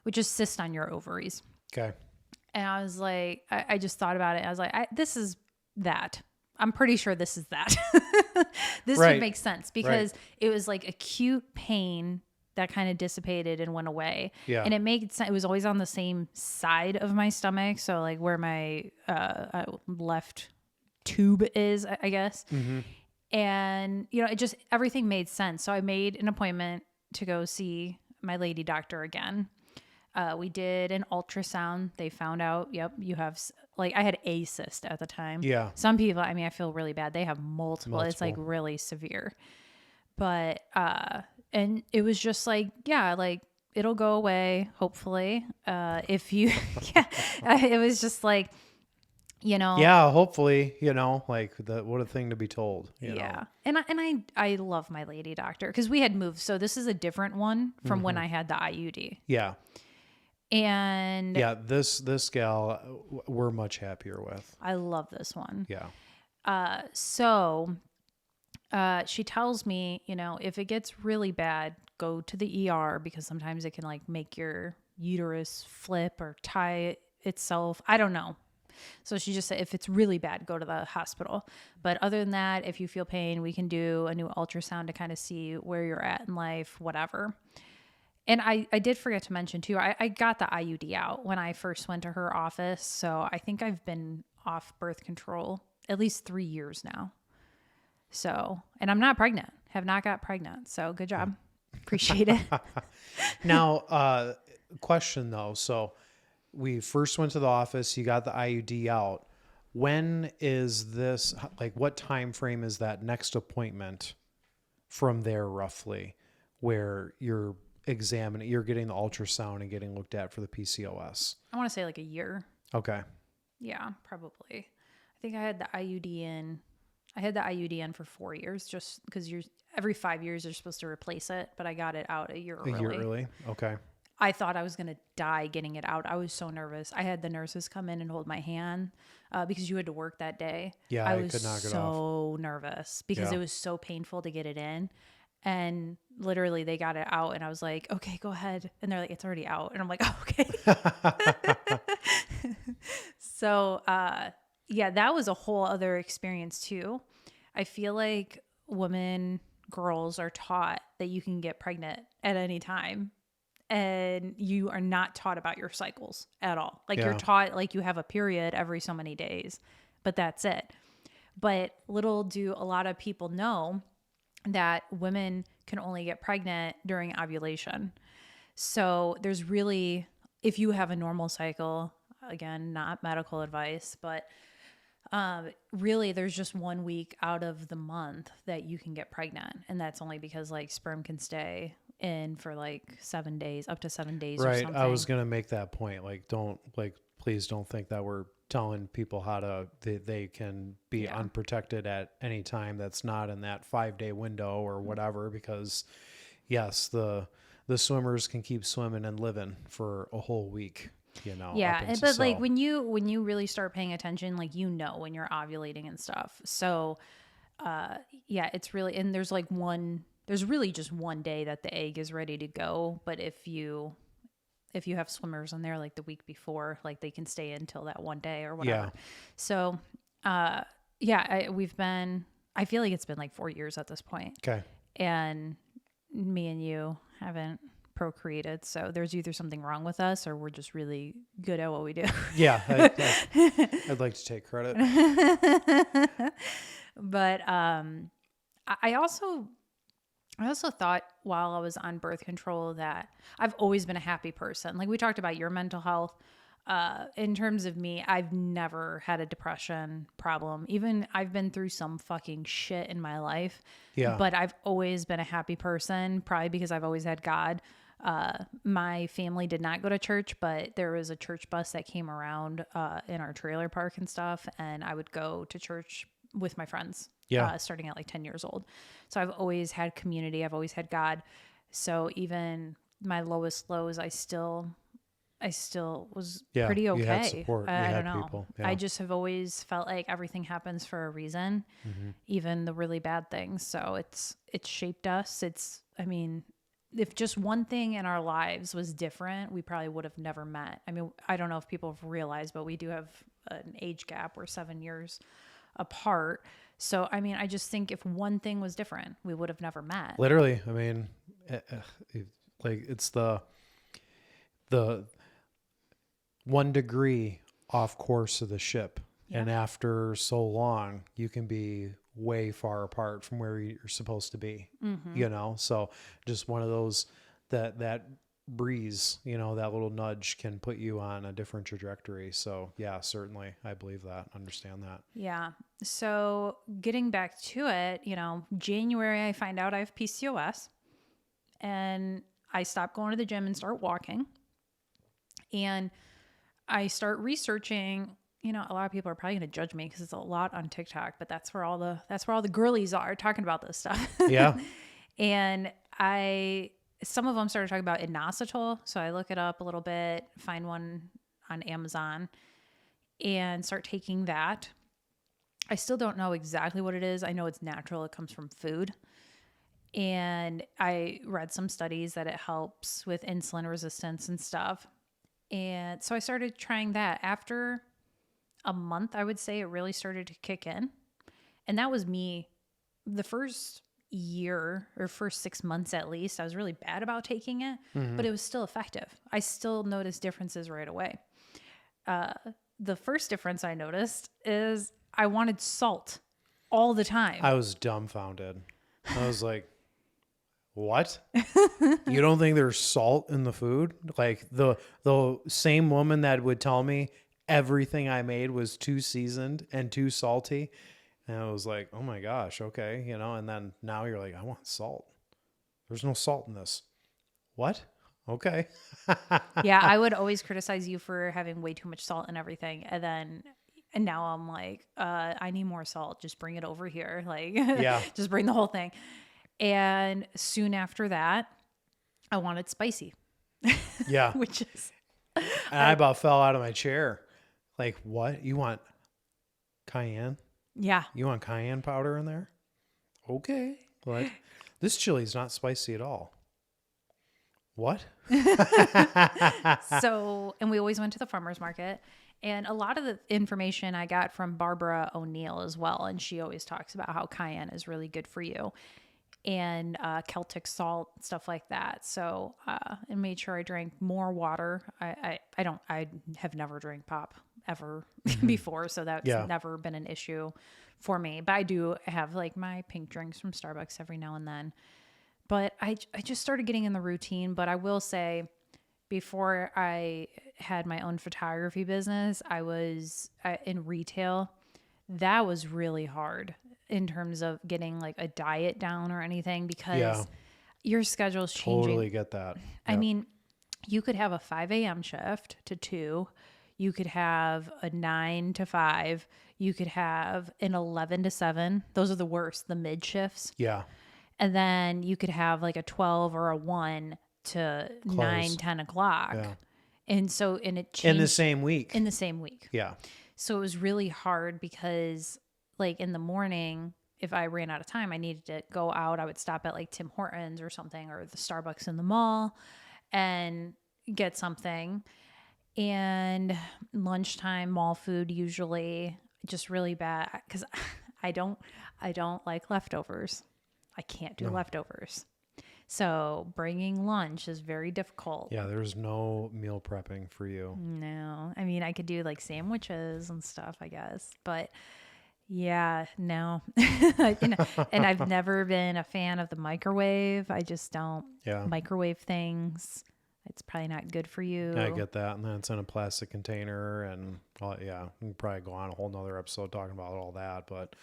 which is cyst on your ovaries. Okay. And I was like, I just thought about it. I was like, this is that. I'm pretty sure this is that. This would make sense because it was like acute pain that kind of dissipated and went away. Yeah. And it made sense. It was always on the same side of my stomach. So like where my left tube is, I guess. Mm-hmm. And, it just, everything made sense. So I made an appointment to go see my lady doctor again. We did an ultrasound. They found out, yep, you have, like, I had a cyst at the time. Yeah. Some people, I mean, I feel really bad. They have multiple. It's like Multiple. really severe. But, and it was just like, yeah, like it'll go away, hopefully. If you, yeah, it was just like, you know, Yeah, hopefully, like what a thing to be told, yeah. And I love my lady doctor because we had moved. So this is a different one from when I had the IUD. Yeah. And Yeah, this gal we're much happier with. I love this one. Yeah. So she tells me, if it gets really bad, go to the ER because sometimes it can like make your uterus flip or tie itself. I don't know. So she just said, if it's really bad, go to the hospital. But other than that, if you feel pain, we can do a new ultrasound to kind of see where you're at in life, whatever. And I did forget to mention too, I got the IUD out when I first went to her office. So I think I've been off birth control at least 3 years now. So, and I'm not pregnant, have not got pregnant. So good job. Appreciate it. Now, question though. So we first went to the office, you got the IUD out. When is this, like what time frame is that next appointment from there roughly where you're getting the ultrasound and getting looked at for the PCOS? I want to say like a year. Okay. Yeah, probably. I think I had the IUD in. I had the IUD in for 4 years just because every 5 years you're supposed to replace it, but I got it out a year early. A year early? Okay. I thought I was going to die getting it out. I was so nervous. I had the nurses come in and hold my hand because you had to work that day. Yeah, I I was could not get so nervous because Yeah. it was so painful to get it in. And literally they got it out and I was like, okay, go ahead. And they're like, it's already out. And I'm like, oh, okay. So, yeah, that was a whole other experience too. I feel like girls are taught that you can get pregnant at any time and you are not taught about your cycles at all. Like you're Yeah. taught like you have a period every so many days, but that's it. But little do a lot of people know that women can only get pregnant during ovulation. So there's really, if you have a normal cycle, again, not medical advice, but really there's just 1 week out of the month that you can get pregnant. And that's only because like sperm can stay in for like 7 days, up to 7 days or Right. something. I was going to make that point. Like, please don't think that we're telling people they can be unprotected at any time. That's not in that 5-day window or whatever, because yes, the swimmers can keep swimming and living for a whole week, Yeah. But like when you really start paying attention, like, when you're ovulating and stuff. So, yeah, it's really, and there's really just one day that the egg is ready to go. But if you have swimmers in there like the week before, like they can stay until that one day or whatever. Yeah. So, yeah, I feel like it's been like 4 years at this point. Okay. And me and you haven't procreated. So there's either something wrong with us or we're just really good at what we do. Yeah. I'd like to take credit. But, I also thought while I was on birth control that I've always been a happy person. Like we talked about your mental health. In terms of me, I've never had a depression problem. Even I've been through some fucking shit in my life. Yeah. But I've always been a happy person, probably because I've always had God. My family did not go to church, but there was a church bus that came around in our trailer park and stuff. And I would go to church with my friends. Yeah. Starting at like 10 years old. So I've always had community. I've always had God. So even my lowest lows, I still was pretty okay. You had support. I don't know. People. Yeah. I just have always felt like everything happens for a reason, even the really bad things. So it's shaped us. I mean, if just one thing in our lives was different, we probably would have never met. I mean, I don't know if people have realized, but we do have an age gap. We're 7 years apart. So, I mean, I just think if one thing was different, we would have never met. Literally. I mean, like it's the 1 degree off course of the ship. Yeah. And after so long, you can be way far apart from where you're supposed to be, So just one of those that breeze, that little nudge can put you on a different trajectory. So yeah, certainly. I believe that. Understand that. Yeah. So getting back to it, January, I find out I have PCOS and I stop going to the gym and start walking. And I start researching, a lot of people are probably going to judge me because it's a lot on TikTok, but that's where all the girlies are talking about this stuff. Yeah. And some of them started talking about inositol. So I look it up a little bit, find one on Amazon and start taking that. I still don't know exactly what it is. I know it's natural. It comes from food. And I read some studies that it helps with insulin resistance and stuff. And so I started trying that. After a month, I would say it really started to kick in. And that was me the first year or first 6 months at least. I was really bad about taking it, but it was still effective. I still noticed differences right away. The first difference I noticed is I wanted salt all the time. I was dumbfounded. I was like, what? You don't think there's salt in the food? Like the same woman that would tell me everything I made was too seasoned and too salty. And I was like, oh my gosh, okay. And then now you're like, I want salt. There's no salt in this. What? Okay. Yeah, I would always criticize you for having way too much salt and everything. And now I'm like, I need more salt. Just bring it over here. Like, yeah. Just bring the whole thing. And soon after that, I wanted spicy. Yeah. Which is... And I about fell out of my chair. Like, what? You want cayenne? Yeah. You want cayenne powder in there? Okay. Like, this chili's not spicy at all. What? So, and we always went to the farmer's market. And a lot of the information I got from Barbara O'Neill as well. And she always talks about how cayenne is really good for you. And Celtic salt, stuff like that. So, and made sure I drank more water. I have never drank pop ever before. So that's never been an issue for me. But I do have like my pink drinks from Starbucks every now and then. But I just started getting in the routine. But I will say, before I had my own photography business, I was in retail. That was really hard in terms of getting like a diet down or anything because your schedule's changing. Totally get that. Yep. I mean, you could have a 5 a.m. shift to 2. You could have a 9 to 5. You could have an 11 to 7. Those are the worst, the mid shifts. Yeah. And then you could have like a 12 or a 1 to Close. 9, 10 o'clock. Yeah. And it changed. In the same week. In the same week. Yeah. So it was really hard because like in the morning, if I ran out of time, I needed to go out. I would stop at like Tim Hortons or something or the Starbucks in the mall and get something. And lunchtime, mall food usually just really bad because I don't like leftovers. I can't do leftovers. So bringing lunch is very difficult. Yeah, there's no meal prepping for you. No. I mean, I could do like sandwiches and stuff, I guess. But yeah, no. And I've never been a fan of the microwave. I just don't microwave things. It's probably not good for you. I get that. And then it's in a plastic container. And we can probably go on a whole nother episode talking about all that. But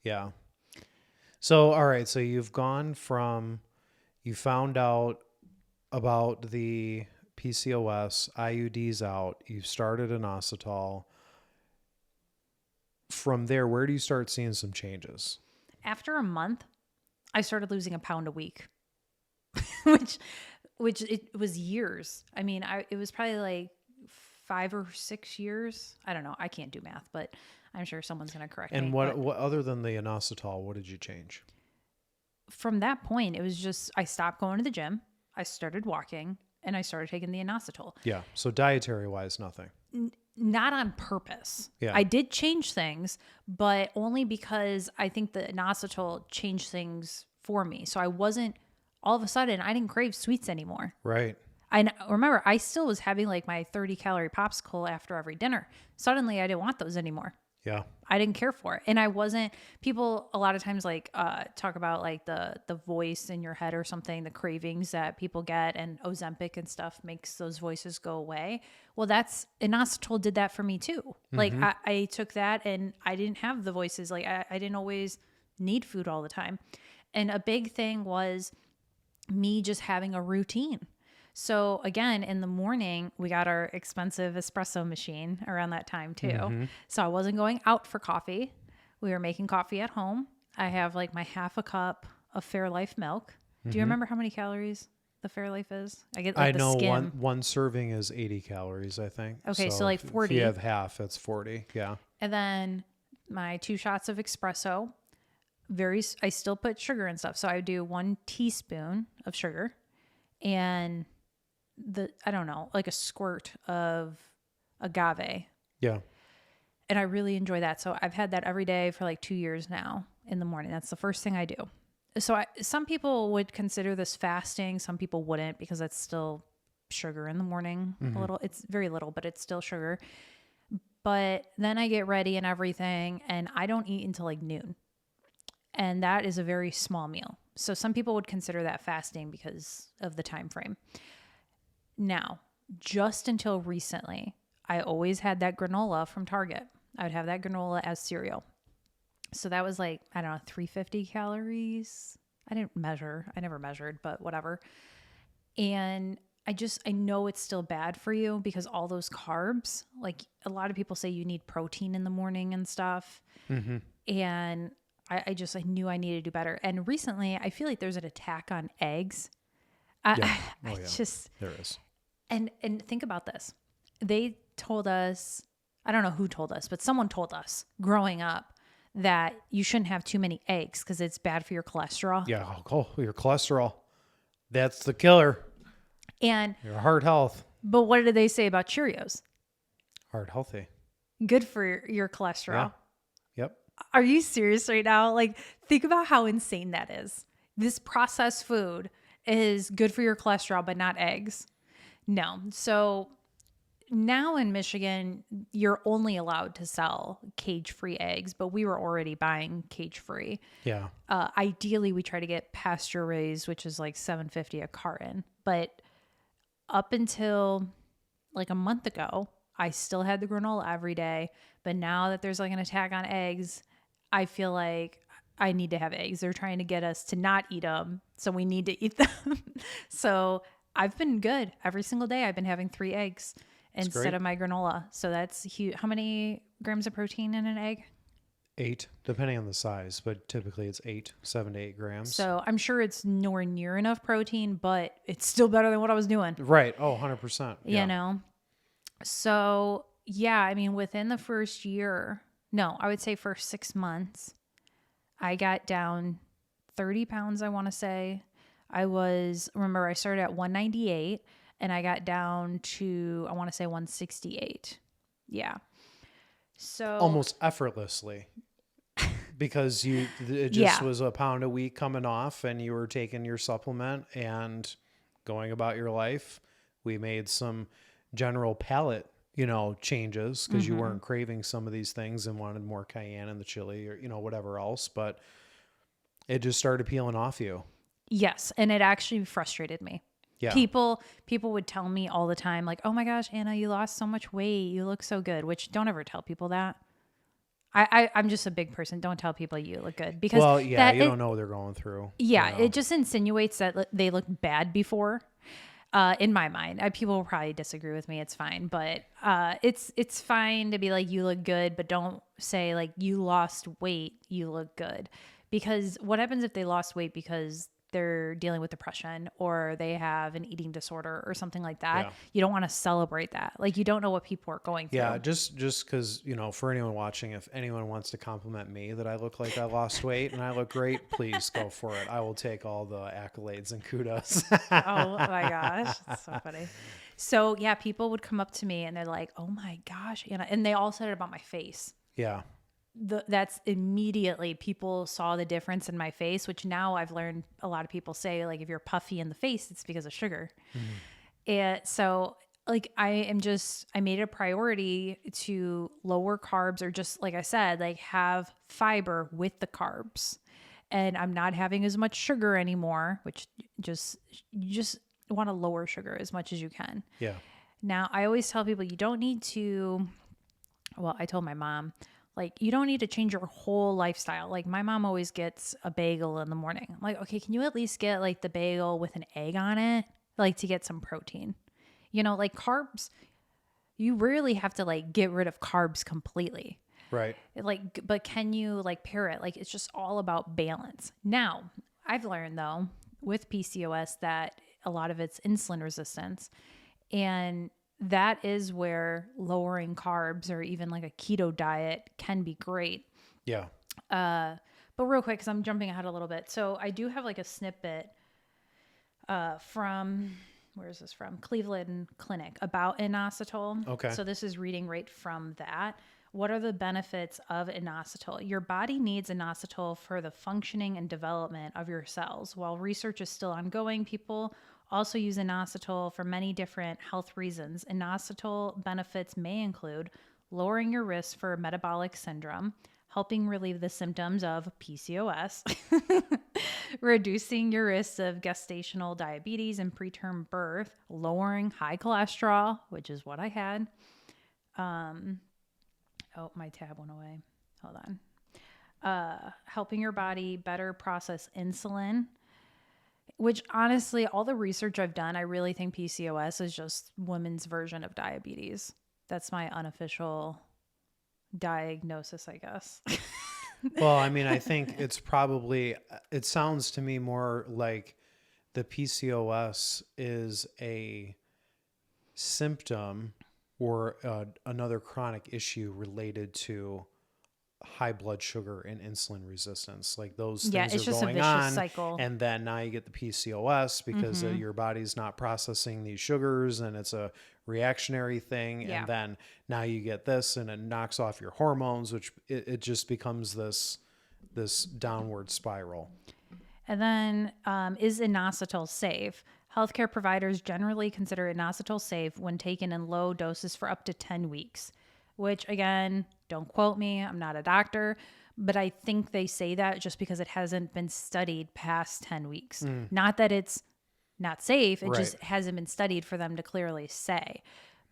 yeah. So, all right. So you've gone from... You found out about the PCOS, IUDs out. You started inositol. From there, where do you start seeing some changes? After a month, I started losing a pound a week, which it was years. I mean, it was probably like 5 or 6 years. I don't know. I can't do math, but I'm sure someone's going to correct me. And what other than the inositol, what did you change? From that point, it was just, I stopped going to the gym. I started walking and I started taking the inositol. Yeah. So dietary wise, nothing. Not on purpose. Yeah. I did change things, but only because I think the inositol changed things for me. So I wasn't, all of a sudden, I didn't crave sweets anymore. Right. I remember I still was having like my 30 calorie popsicle after every dinner. Suddenly I didn't want those anymore. Yeah. I didn't care for it. And I wasn't, people a lot of times like talk about like the voice in your head or something, the cravings that people get, and Ozempic and stuff makes those voices go away. Well, inositol did that for me too. Like I took that and I didn't have the voices. Like I didn't always need food all the time. And a big thing was me just having a routine. So again, in the morning, we got our expensive espresso machine around that time too. So I wasn't going out for coffee. We were making coffee at home. I have like my half a cup of Fairlife milk. Do you remember how many calories the Fairlife is? I get like I the know skim. one serving is 80 calories, I think. Okay, so like if 40. you have half, it's 40. Yeah. And then my 2 shots of espresso. I still put sugar and stuff. So I do 1 teaspoon of sugar and I don't know, like a squirt of agave. Yeah. And I really enjoy that. So I've had that every day for like 2 years now in the morning. That's the first thing I do. So some people would consider this fasting. Some people wouldn't, because that's still sugar in the morning. A little, it's very little, but it's still sugar. But then I get ready and everything, and I don't eat until like noon. And that is a very small meal. So some people would consider that fasting because of the time frame. Now, just until recently, I always had that granola from Target. I would have that granola as cereal. So that was like, I don't know, 350 calories. I didn't measure. I never measured, but whatever. And I know it's still bad for you because all those carbs, like a lot of people say you need protein in the morning and stuff. And I knew I needed to do better. And recently, I feel like there's an attack on eggs. Yeah. There is. And think about this. They told us, I don't know who told us, but someone told us growing up that you shouldn't have too many eggs because it's bad for your cholesterol. Yeah. Your cholesterol. That's the killer. And Your heart health. but what did they say about Cheerios? Heart healthy. Good for your cholesterol. Yeah. Yep. Are you serious right now? Like, think about how insane that is. This processed food is good for your cholesterol, but not eggs. No. So now in Michigan, you're only allowed to sell cage-free eggs, but we were already buying cage-free. Yeah. Ideally, we try to get pasture-raised, which is like $7.50 a carton. But up until like a month ago, I still had the granola every day. But now that there's like an attack on eggs, I feel like I need to have eggs. They're trying to get us to not eat them, so we need to eat them. So I've been good. Every single day I've been having 3 eggs instead of my granola. So that's huge. How many grams of protein in an egg? 8, depending on the size, but typically it's 7 to 8 grams. So I'm sure it's nowhere near enough protein, but it's still better than what I was doing. Right. Oh, 100%. Yeah. You know? So yeah, I mean, within the first year, no, I would say first 6 months, I got down 30 pounds, I want to say. Remember, I started at 198 and I got down to, I want to say 168. Yeah. So almost effortlessly because it just was a pound a week coming off and you were taking your supplement and going about your life. We made some general palate, changes because you weren't craving some of these things and wanted more cayenne in the chili or, whatever else, but it just started peeling off you. Yes. And it actually frustrated me. Yeah. People would tell me all the time, like, oh my gosh, Anna, you lost so much weight. You look so good, which don't ever tell people that. I'm just a big person. Don't tell people you look good because you don't know what they're going through. Yeah. It just insinuates that they look bad before. In my mind, people will probably disagree with me. It's fine, but it's fine to be like, you look good, but don't say like you lost weight, you look good. Because what happens if they lost weight because they're dealing with depression or they have an eating disorder or something like that? Yeah. You don't want to celebrate that. Like, you don't know what people are going through. Yeah, just because, for anyone watching, if anyone wants to compliment me that I look like I lost weight and I look great, please go for it. I will take all the accolades and kudos. Oh my gosh, that's so funny. So yeah, people would come up to me and they're like, oh my gosh, Anna. And they all said it about my face. Yeah. That's immediately people saw the difference in my face, which now I've learned a lot of people say, like, if you're puffy in the face, it's because of sugar. And so like I made it a priority to lower carbs, or just like I said, like have fiber with the carbs. And I'm not having as much sugar anymore, which you just want to lower sugar as much as you can. Yeah. Now, I always tell people you don't need to, well, I told my mom, like, you don't need to change your whole lifestyle. Like, my mom always gets a bagel in the morning. I'm like, okay, can you at least get like the bagel with an egg on it? Like, to get some protein. You know, like carbs, you rarely have to like get rid of carbs completely. Right. Like, but can you like pair it? Like, it's just all about balance. Now, I've learned though with PCOS that a lot of it's insulin resistance. And that is where lowering carbs or even like a keto diet can be great. Yeah. But real quick, because I'm jumping ahead a little bit. So I do have like a snippet from, where is this from? Cleveland Clinic about inositol. Okay. So this is reading right from that. What are the benefits of inositol? Your body needs inositol for the functioning and development of your cells. While research is still ongoing, people also use inositol for many different health reasons. Inositol benefits may include lowering your risk for metabolic syndrome, helping relieve the symptoms of PCOS, reducing your risk of gestational diabetes and preterm birth, lowering high cholesterol, which is what I had. Oh, my tab went away. Hold on. Helping your body better process insulin, which honestly, all the research I've done, I really think PCOS is just women's version of diabetes. That's my unofficial diagnosis, I guess. Well, I mean, I think it's probably, it sounds to me more like the PCOS is a symptom or another chronic issue related to high blood sugar and insulin resistance. Like those things it's are just a going vicious on, cycle. and then now you get the PCOS because your body's not processing these sugars, and it's a reactionary thing. Yeah. And then now you get this, and it knocks off your hormones, which it just becomes this downward spiral. And then, is inositol safe? Healthcare providers generally consider inositol safe when taken in low doses for up to 10 weeks, which again, don't quote me, I'm not a doctor, but I think they say that just because it hasn't been studied past 10 weeks. Not that it's not safe, it just hasn't been studied for them to clearly say.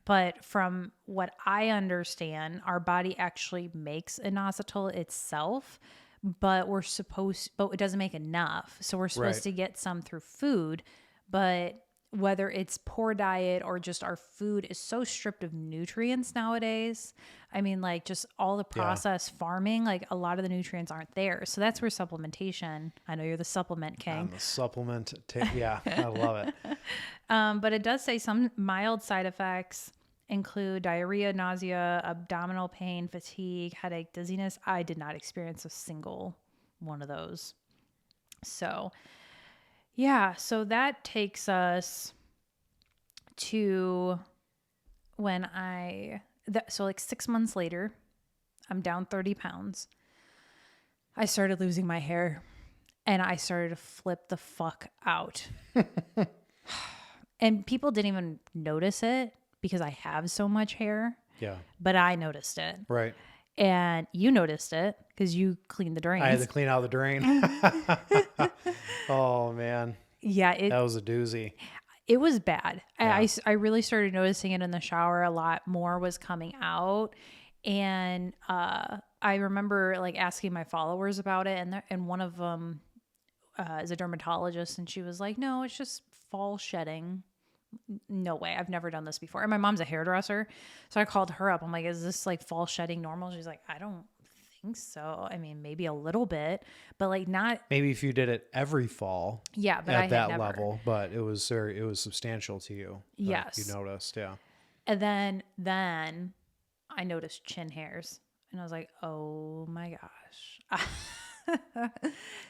But from what I understand, our body actually makes inositol itself, but it doesn't make enough. So we're supposed to get some through food, but whether it's poor diet or just our food is so stripped of nutrients nowadays. I mean, like just all the processed farming, like a lot of the nutrients aren't there. So that's where supplementation, I know you're the supplement king. I'm the supplement. Yeah, I love it. But it does say some mild side effects include diarrhea, nausea, abdominal pain, fatigue, headache, dizziness. I did not experience a single one of those. So yeah, so that takes us to when so like 6 months later, I'm down 30 pounds. I started losing my hair and I started to flip the fuck out. And people didn't even notice it because I have so much hair. Yeah. But I noticed it. Right. And you noticed it because you cleaned the drains. I had to clean out the drain. Oh, man. Yeah. That was a doozy. It was bad. Yeah. I really started noticing it in the shower. A lot more was coming out. And I remember like asking my followers about it. And one of them is a dermatologist. And she was like, no, it's just fall shedding. No way. I've never done this before. And my mom's a hairdresser. So I called her up. I'm like, is this like fall shedding normal? She's like, I don't think so. I mean, maybe a little bit, but like not. Maybe if you did it every fall. Yeah, but at that level, but it was substantial to you. Yes. You noticed. Yeah. And then I noticed chin hairs and I was like, oh my gosh.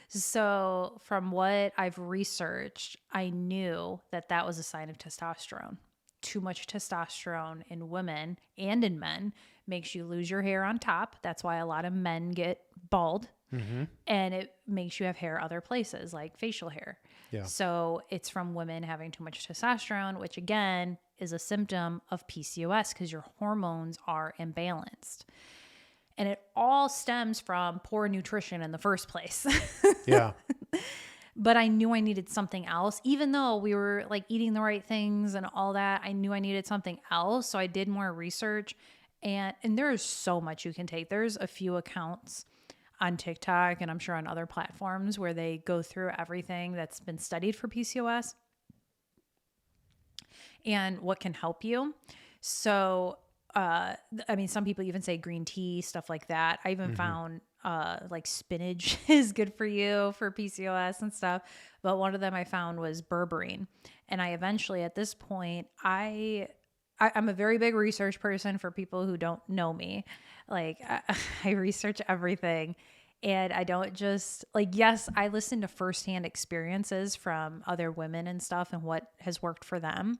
So from what I've researched, I knew that was a sign of testosterone. Too much testosterone in women and in men makes you lose your hair on top. That's why a lot of men get bald. Mm-hmm. And it makes you have hair other places like facial hair. Yeah. So it's from women having too much testosterone, which again is a symptom of PCOS because your hormones are imbalanced. And it all stems from poor nutrition in the first place. Yeah. But I knew I needed something else. Even though we were like eating the right things and all that, I knew I needed something else. So I did more research. And there's so much you can take. There's a few accounts on TikTok and I'm sure on other platforms where they go through everything that's been studied for PCOS and what can help you. So, I mean, some people even say green tea, stuff like that. I even found like spinach is good for you for PCOS and stuff. But one of them I found was berberine. And I eventually, at this point, I'm a very big research person for people who don't know me. Like I research everything and I don't just like, yes, I listen to firsthand experiences from other women and stuff and what has worked for them.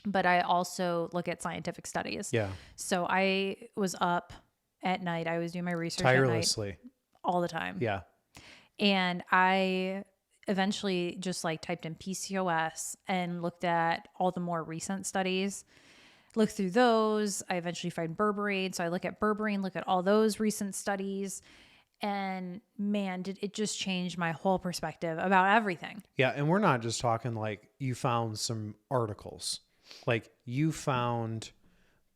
But I also look at scientific studies. Yeah. So I was up at night. I was doing my research Tirelessly. at night all the time. Yeah. And I eventually just like typed in PCOS and looked at all the more recent studies, looked through those. I eventually find berberine. So I look at berberine, look at all those recent studies. And man, did it just change my whole perspective about everything. Yeah. And we're not just talking like you found some articles. Like you found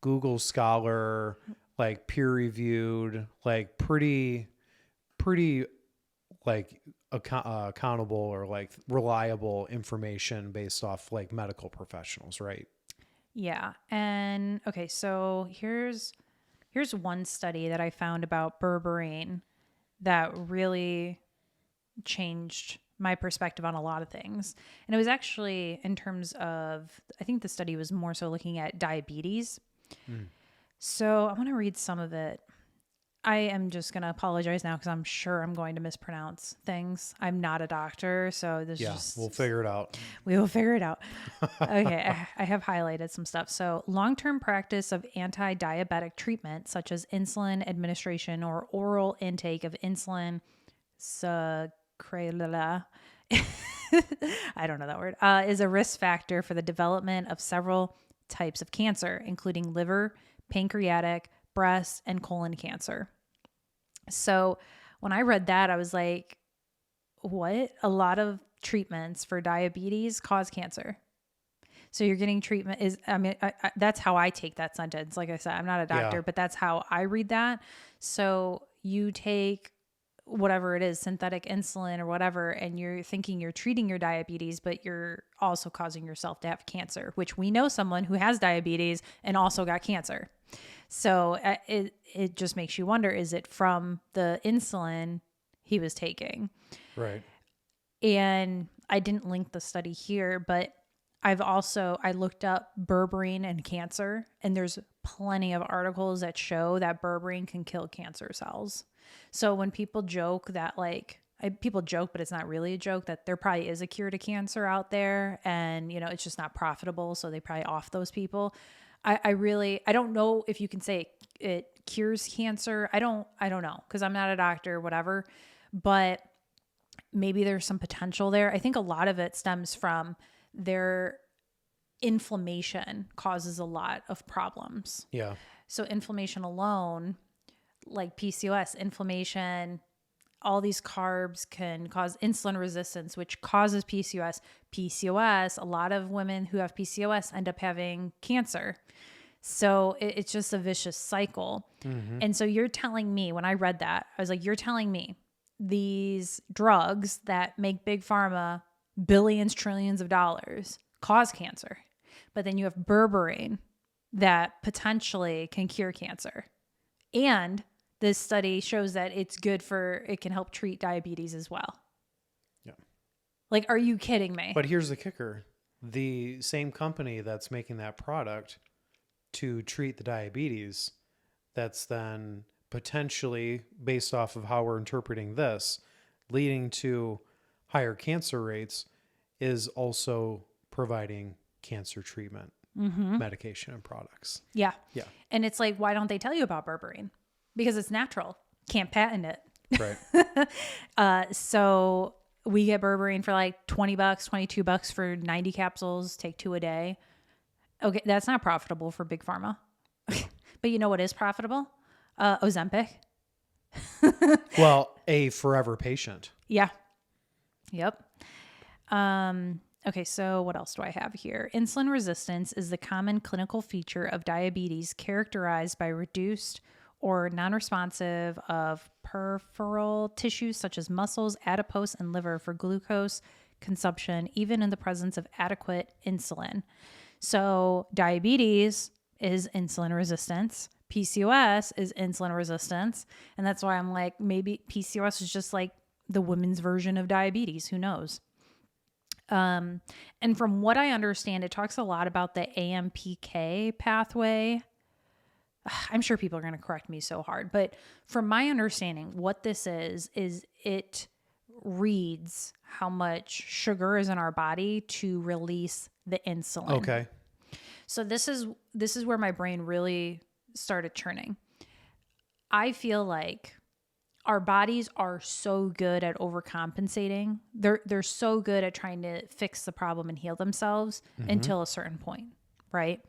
Google Scholar, like peer reviewed, like pretty like accountable or like reliable information based off like medical professionals, right? Yeah. And okay, so here's one study that I found about berberine that really changed my perspective on a lot of things. And it was actually in terms of, I think the study was more so looking at diabetes. So I want to read some of it. I am just going to apologize now because I'm sure I'm going to mispronounce things. I'm not a doctor, so this is we'll figure it out. We will figure it out. Okay, I have highlighted some stuff. So long-term practice of anti-diabetic treatment, such as insulin administration or oral intake of insulin, I don't know that word, is a risk factor for the development of several types of cancer, including liver, pancreatic, breast, and colon cancer. So when I read that, I was like, what? A lot of treatments for diabetes cause cancer. So you're getting treatment that's how I take that sentence. Like I said, I'm not a doctor, but that's how I read that. So you take whatever it is, synthetic insulin or whatever, and you're thinking you're treating your diabetes, but you're also causing yourself to have cancer, which we know someone who has diabetes and also got cancer. So it just makes you wonder, is it from the insulin he was taking? Right. And I didn't link the study here, but I looked up berberine and cancer, and there's plenty of articles that show that berberine can kill cancer cells. So when people joke that people joke, but it's not really a joke, that there probably is a cure to cancer out there and, it's just not profitable. So they probably off those people. I don't know if you can say it cures cancer. I don't know because I'm not a doctor or whatever, but maybe there's some potential there. I think a lot of it stems from their inflammation causes a lot of problems. Yeah. So inflammation alone, like PCOS, inflammation, all these carbs can cause insulin resistance, which causes PCOS. PCOS, a lot of women who have PCOS end up having cancer. So it's just a vicious cycle. Mm-hmm. And so you're telling me, when I read that, I was like, you're telling me these drugs that make Big Pharma billions, trillions of dollars cause cancer. But then you have berberine that potentially can cure cancer. And this study shows that it can help treat diabetes as well. Yeah. Like, are you kidding me? But here's the kicker. The same company that's making that product to treat the diabetes, that's then potentially, based off of how we're interpreting this, leading to higher cancer rates, is also providing cancer treatment, medication and products. Yeah. Yeah. And it's like, why don't they tell you about berberine? Because it's natural. Can't patent it. Right. So we get berberine for like $20, $22 for 90 capsules, take 2 a day. Okay, that's not profitable for Big Pharma. But you know what is profitable? Ozempic. Well, a forever patient. Yeah. Yep. Okay, so what else do I have here? Insulin resistance is the common clinical feature of diabetes characterized by reduced or non-responsive of peripheral tissues such as muscles, adipose, and liver for glucose consumption, even in the presence of adequate insulin. So diabetes is insulin resistance. PCOS is insulin resistance. And that's why I'm like, maybe PCOS is just like the women's version of diabetes. Who knows? And from what I understand, it talks a lot about the AMPK pathway. I'm sure people are going to correct me so hard, but from my understanding, what this is it reads how much sugar is in our body to release the insulin. Okay. So this is where my brain really started churning. I feel like our bodies are so good at overcompensating. They're so good at trying to fix the problem and heal themselves until a certain point, right?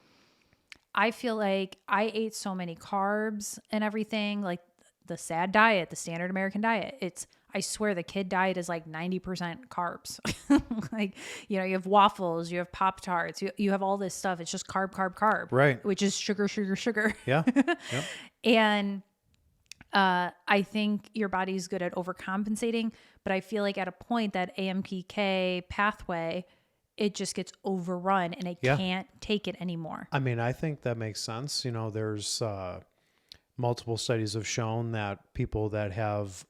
I feel like I ate so many carbs and everything, like the SAD diet, the standard American diet. I swear the kid diet is like 90% carbs. Like, you know, you have waffles, you have Pop-Tarts, you have all this stuff. It's just carb, carb, carb. Right. Which is sugar, sugar, sugar. Yeah. Yep. And I think your body's good at overcompensating, but I feel like at a point that AMPK pathway, it just gets overrun and it can't take it anymore. I mean, I think that makes sense. You know, there's multiple studies have shown that people that have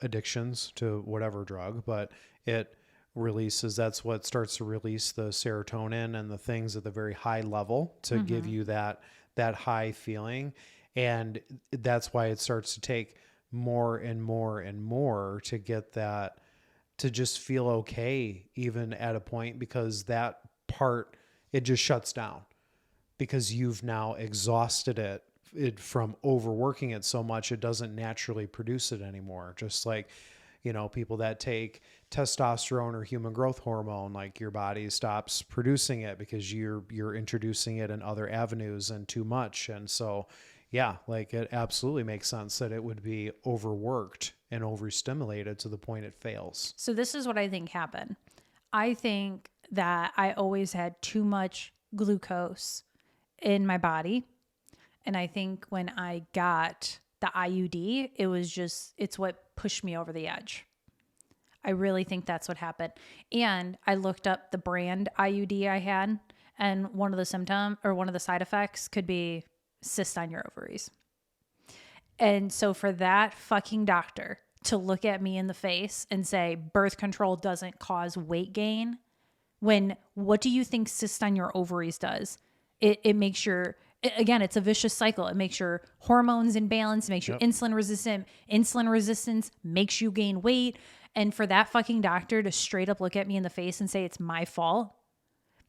addictions to whatever drug, but it releases, that's what starts to release the serotonin and the things at the very high level to give you that high feeling. And that's why it starts to take more and more and more to get that, to just feel okay, even at a point, because that part, it just shuts down because you've now exhausted it from overworking it so much, it doesn't naturally produce it anymore. Just like, you know, people that take testosterone or human growth hormone, like your body stops producing it because you're introducing it in other avenues and too much. And so, yeah, like it absolutely makes sense that it would be overworked and overstimulated to the point it fails. So this is what I think happened. I think that I always had too much glucose in my body. And I think when I got the IUD, it's what pushed me over the edge. I really think that's what happened. And I looked up the brand IUD I had, and one of the side effects could be cyst on your ovaries. And so for that fucking doctor to look at me in the face and say birth control doesn't cause weight gain, what do you think cyst on your ovaries does? It makes again, it's a vicious cycle. It makes your hormones imbalanced, makes you insulin resistant. Insulin resistance makes you gain weight. And for that fucking doctor to straight up look at me in the face and say it's my fault,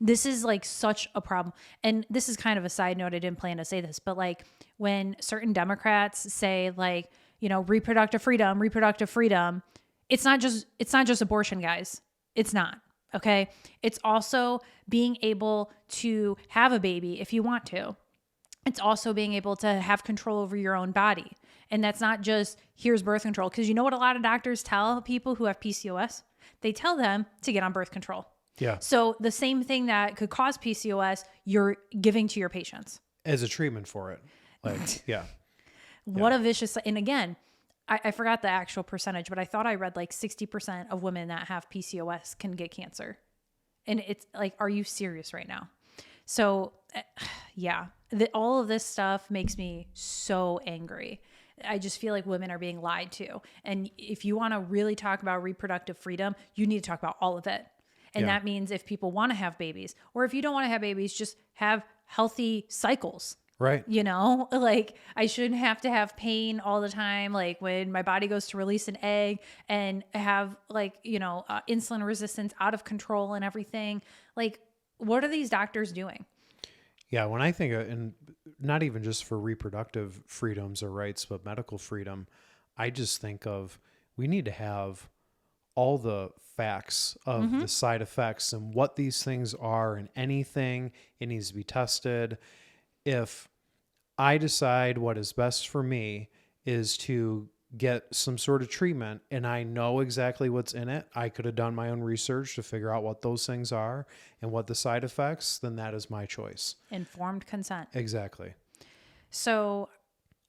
this is like such a problem. And this is kind of a side note. I didn't plan to say this, but like when certain Democrats say like, you know, reproductive freedom, it's not just abortion, guys. It's not. Okay. It's also being able to have a baby if you want to. It's also being able to have control over your own body. And that's not just here's birth control. Because you know what a lot of doctors tell people who have PCOS? They tell them to get on birth control. Yeah. So the same thing that could cause PCOS, you're giving to your patients. As a treatment for it. Like, yeah. What a vicious, and again, I forgot the actual percentage, but I thought I read like 60% of women that have PCOS can get cancer. And it's like, are you serious right now? So yeah, all of this stuff makes me so angry. I just feel like women are being lied to. And if you want to really talk about reproductive freedom, you need to talk about all of it. And that means if people want to have babies, or if you don't want to have babies, just have healthy cycles. Right. You know, like I shouldn't have to have pain all the time. Like when my body goes to release an egg and have like, you know, insulin resistance out of control and everything. Like, what are these doctors doing? Yeah. When I think of, and not even just for reproductive freedoms or rights, but medical freedom, I just think of, we need to have all the facts of the side effects and what these things are, and anything, it needs to be tested. If I decide what is best for me is to get some sort of treatment and I know exactly what's in it, I could have done my own research to figure out what those things are and what the side effects, then that is my choice. Informed consent. Exactly. So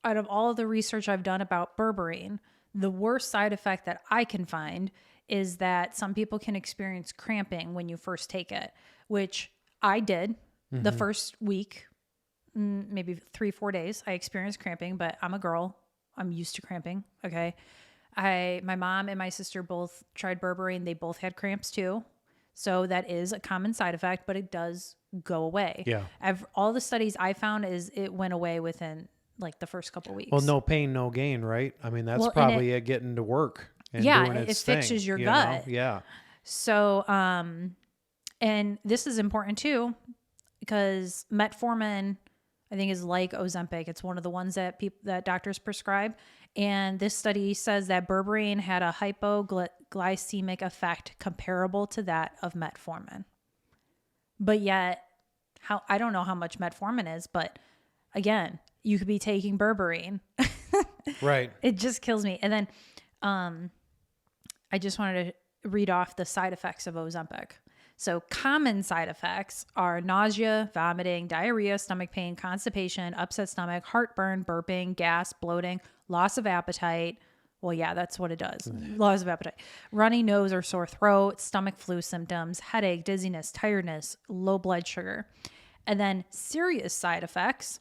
out of all of the research I've done about berberine, the worst side effect that I can find is that some people can experience cramping when you first take it, which I did the first week, maybe 3-4 days. I experienced cramping, but I'm a girl. I'm used to cramping. Okay. My mom and my sister both tried berberine. They both had cramps too. So that is a common side effect, but it does go away. Yeah. All the studies I found is it went away within like the first couple weeks. Well, no pain, no gain, right? I mean, that's Well, probably it getting to work and doing its it thing, fixes your you gut. know? Yeah. So, and this is important too, because metformin, I think, is like Ozempic. It's one of the ones that that doctors prescribe. And this study says that berberine had a hypoglycemic effect comparable to that of metformin. But yet, I don't know how much metformin is, but again, you could be taking berberine. Right. It just kills me. And then I just wanted to read off the side effects of Ozempic. So common side effects are nausea, vomiting, diarrhea, stomach pain, constipation, upset stomach, heartburn, burping, gas, bloating, loss of appetite. Well, yeah, that's what it does. Loss of appetite. Runny nose or sore throat, stomach flu symptoms, headache, dizziness, tiredness, low blood sugar. And then serious side effects.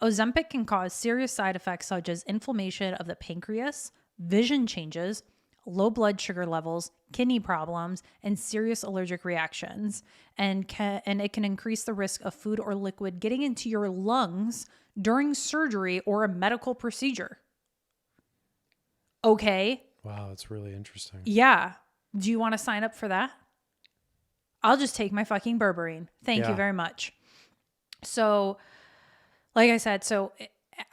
Ozempic can cause serious side effects such as inflammation of the pancreas, vision changes, low blood sugar levels, kidney problems, and serious allergic reactions. And it can increase the risk of food or liquid getting into your lungs during surgery or a medical procedure. Okay. Wow, that's really interesting. Yeah. Do you want to sign up for that? I'll just take my fucking berberine. Thank you very much. So, like I said,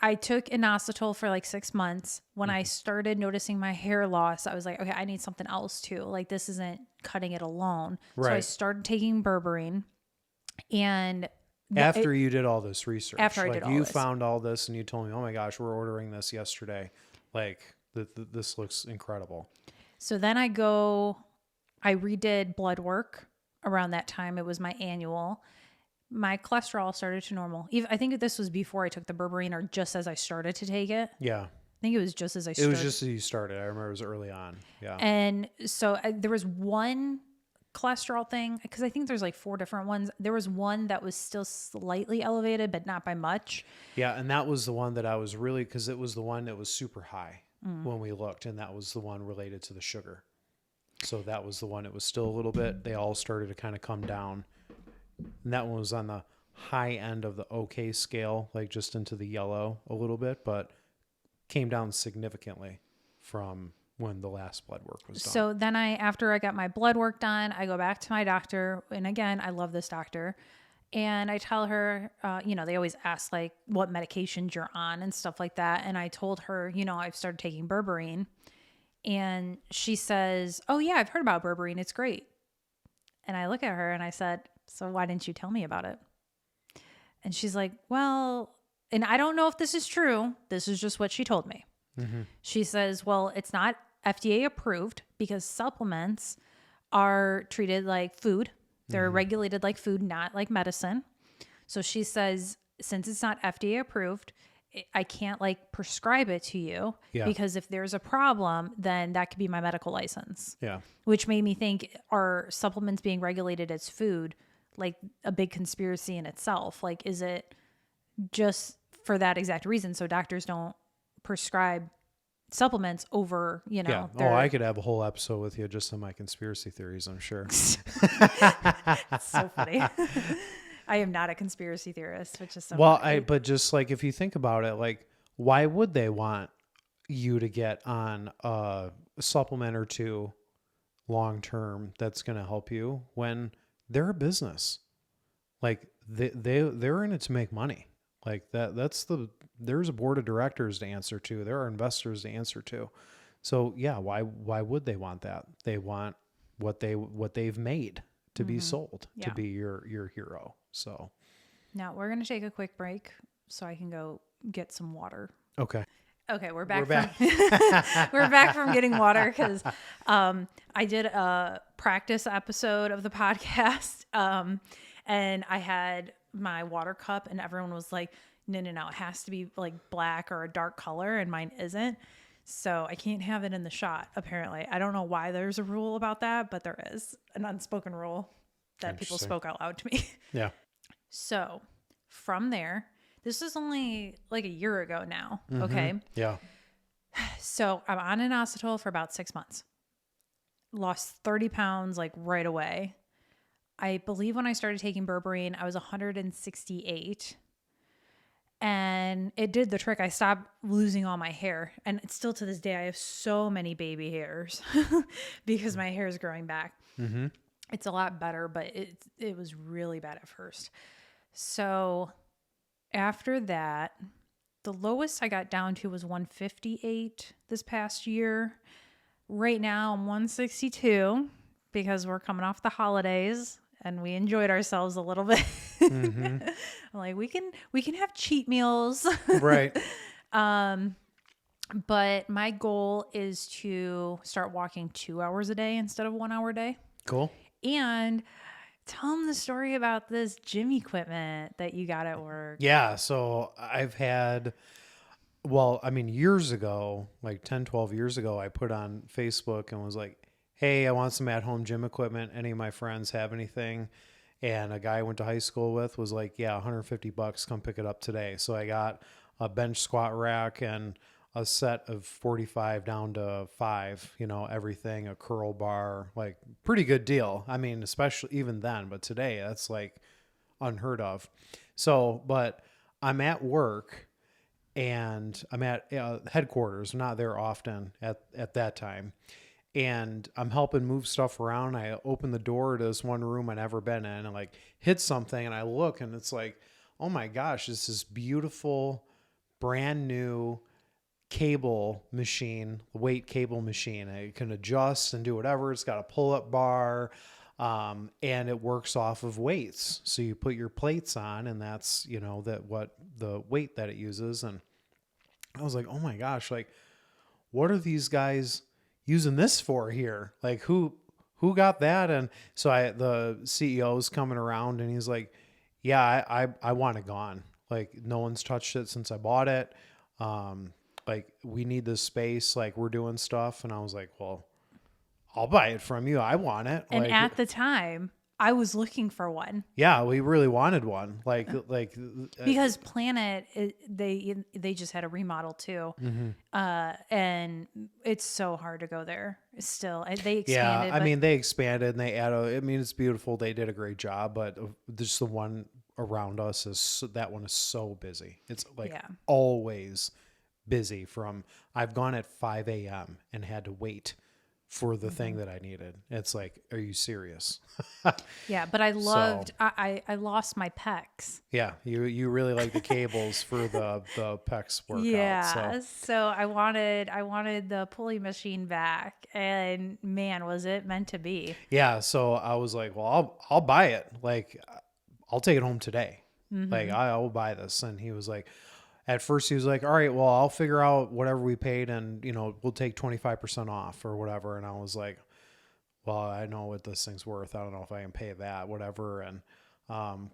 I took inositol for like 6 months. When I started noticing my hair loss, I was like, okay, I need something else too. Like, this isn't cutting it alone. Right. So I started taking berberine. And after you did all this research, after I did all you this. found all this and you told me, oh my gosh, we're ordering this yesterday. Like, this looks incredible. So then I redid blood work around that time. It was my annual. My cholesterol started to normal. I think this was before I took the berberine or just as I started to take it. Yeah. I think it was just as I started. It was just as you started. I remember it was early on. Yeah. And so there was one cholesterol thing, because I think there's like 4 different ones. There was one that was still slightly elevated, but not by much. Yeah. And that was the one that I was really, because it was the one that was super high when we looked. And that was the one related to the sugar. So that was the one that was still a little bit. They all started to kind of come down. And that one was on the high end of the okay scale, like just into the yellow a little bit, but came down significantly from when the last blood work was done. So then after I got my blood work done, I go back to my doctor. And again, I love this doctor. And I tell her, they always ask like what medications you're on and stuff like that. And I told her, I've started taking berberine. And she says, oh yeah, I've heard about berberine. It's great. And I look at her and I said, so why didn't you tell me about it? And she's like, well, and I don't know if this is true. This is just what she told me. Mm-hmm. She says, well, it's not FDA approved because supplements are treated like food. They're regulated like food, not like medicine. So she says, since it's not FDA approved, I can't like prescribe it to you because if there's a problem, then that could be my medical license. Yeah. Which made me think, are supplements being regulated as food like a big conspiracy in itself? Like, is it just for that exact reason? So doctors don't prescribe supplements over, Yeah. I could have a whole episode with you just on my conspiracy theories, I'm sure. It's so funny. I am not a conspiracy theorist, which is so funny. But just like, if you think about it, like, why would they want you to get on a supplement or two long-term that's going to help you when they're a business? Like they're in it to make money. Like there's a board of directors to answer to. There are investors to answer to. So yeah, why would they want that? They want what they've made to be sold, to Yeah. be your hero. So Now we're going to take a quick break so I can go get some water. okay. Okay, we're We're back back. from we're back from getting water because I did a practice episode of the podcast, and I had my water cup, and everyone was like, "No, it has to be like black or a dark color," and mine isn't, so I can't have it in the shot. Apparently, I don't know why there's a rule about that, but there is an unspoken rule that people Interesting. spoke out loud to me. Yeah. So from there, this is only like a year ago now. Okay. Yeah. So I'm on an inositol for about 6 months. Lost 30 pounds like right away. I believe when I started taking berberine, I was 168. And it did the trick. I stopped losing all my hair. And it's still to this day, I have so many baby hairs because my hair is growing back. Mm-hmm. It's a lot better, but it was really bad at first. So after that, the lowest I got down to was 158 this past year. Right now I'm 162 because we're coming off the holidays and we enjoyed ourselves a little bit. Mm-hmm. Like we can have cheat meals. Right. But my goal is to start walking 2 hours a day instead of 1 hour a day. Cool. And tell them the story about this gym equipment that you got at work. Yeah. So I've had, well, I mean, years ago, like 10, 12 years ago, I put on Facebook and was like, hey, I want some at-home gym equipment. Any of my friends have anything? And a guy I went to high school with was like, yeah, $150, come pick it up today. So I got a bench squat rack and a set of 45 down to 5, everything, a curl bar, like pretty good deal. I mean, especially even then, but today that's like unheard of. So, but I'm at work and I'm at headquarters. I'm not there often at that time. And I'm helping move stuff around. I open the door to this one room I've never been in and like hit something. And I look and it's like, oh my gosh, this is beautiful, brand new cable machine, weight cable machine. It can adjust and do whatever. It's got a pull-up bar, and it works off of weights. So you put your plates on, and that's that what the weight that it uses. And I was like, oh my gosh, like what are these guys using this for here? Like who got that? And so the CEO's coming around, and he's like, yeah, I want it gone. Like no one's touched it since I bought it. Like we need this space, like we're doing stuff. And I was like, well, I'll buy it from you. I want it. And like, at the time, I was looking for one. Yeah, we really wanted one. Because Planet, they just had a remodel too. And it's so hard to go there still. They expanded. Yeah, I mean, they expanded and they added, it's beautiful. They did a great job, but just the one around us that one is so busy. It's like always busy I've gone at 5 a.m. and had to wait for the thing that I needed. It's like, are you serious? Yeah, but I loved, I lost my pecs. Yeah, you really like the cables for the pecs workout. Yeah, so I wanted the pulley machine back, and man, was it meant to be. Yeah, so I was like, well, I'll buy it. Like, I'll take it home today. Like, I will buy this. And he was like, at first he was like, all right, well, I'll figure out whatever we paid and, we'll take 25% off or whatever. And I was like, well, I know what this thing's worth. I don't know if I can pay that, whatever. And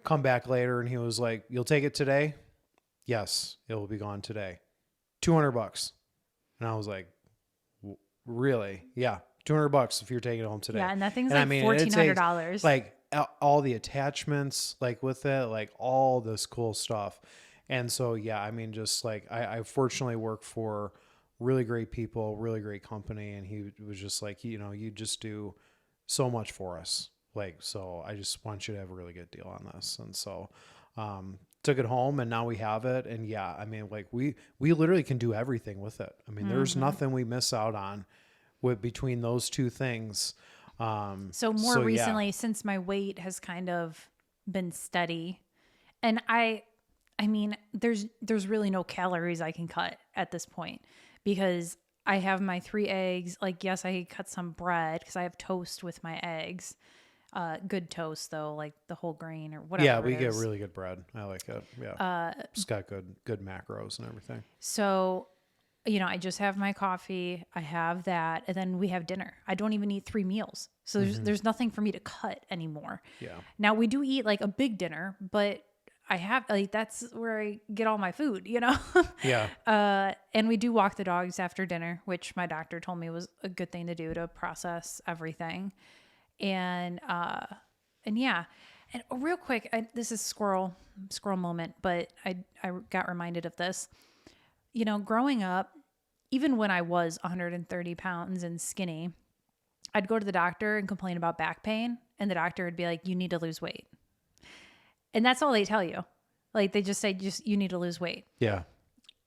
come back later and he was like, you'll take it today? Yes, it will be gone today. $200. And I was like, really? Yeah, $200 if you're taking it home today. Yeah, and that thing's like $1,400. Like all the attachments, like with it, like all this cool stuff. And so, yeah, I mean, just like I fortunately work for really great people, really great company. And he was just like, you just do so much for us. Like, so I just want you to have a really good deal on this. And so, took it home and now we have it. And yeah, I mean, like we literally can do everything with it. I mean, there's nothing we miss out on between those two things. So more recently, since my weight has kind of been steady, and I mean, there's really no calories I can cut at this point because I have my 3 eggs. Like, yes, I cut some bread because I have toast with my eggs. Good toast though, like the whole grain or whatever. Yeah, we it get is. really good bread. I like it. Yeah. It's got good macros and everything. So, I just have my coffee. I have that, and then we have dinner. I don't even eat 3 meals. So there's nothing for me to cut anymore. Yeah. Now we do eat like a big dinner, but I have like that's where I get all my food, Yeah. And we do walk the dogs after dinner, which my doctor told me was a good thing to do to process everything. And yeah. And real quick, this is squirrel moment, but I got reminded of this. Growing up, even when I was 130 pounds and skinny, I'd go to the doctor and complain about back pain, and the doctor would be like, "You need to lose weight." And that's all they tell you. Like, they just say, you need to lose weight. Yeah.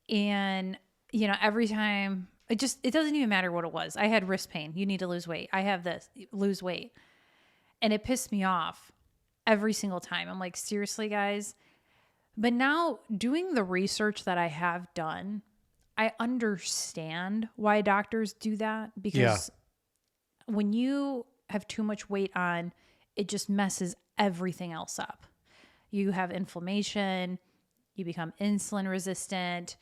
And, every time it doesn't even matter what it was. I had wrist pain. You need to lose weight. I have this, lose weight. And it pissed me off every single time. I'm like, seriously, guys. But now doing the research that I have done, I understand why doctors do that, because when you have too much weight on, it just messes everything else up. You have inflammation, you become insulin resistant,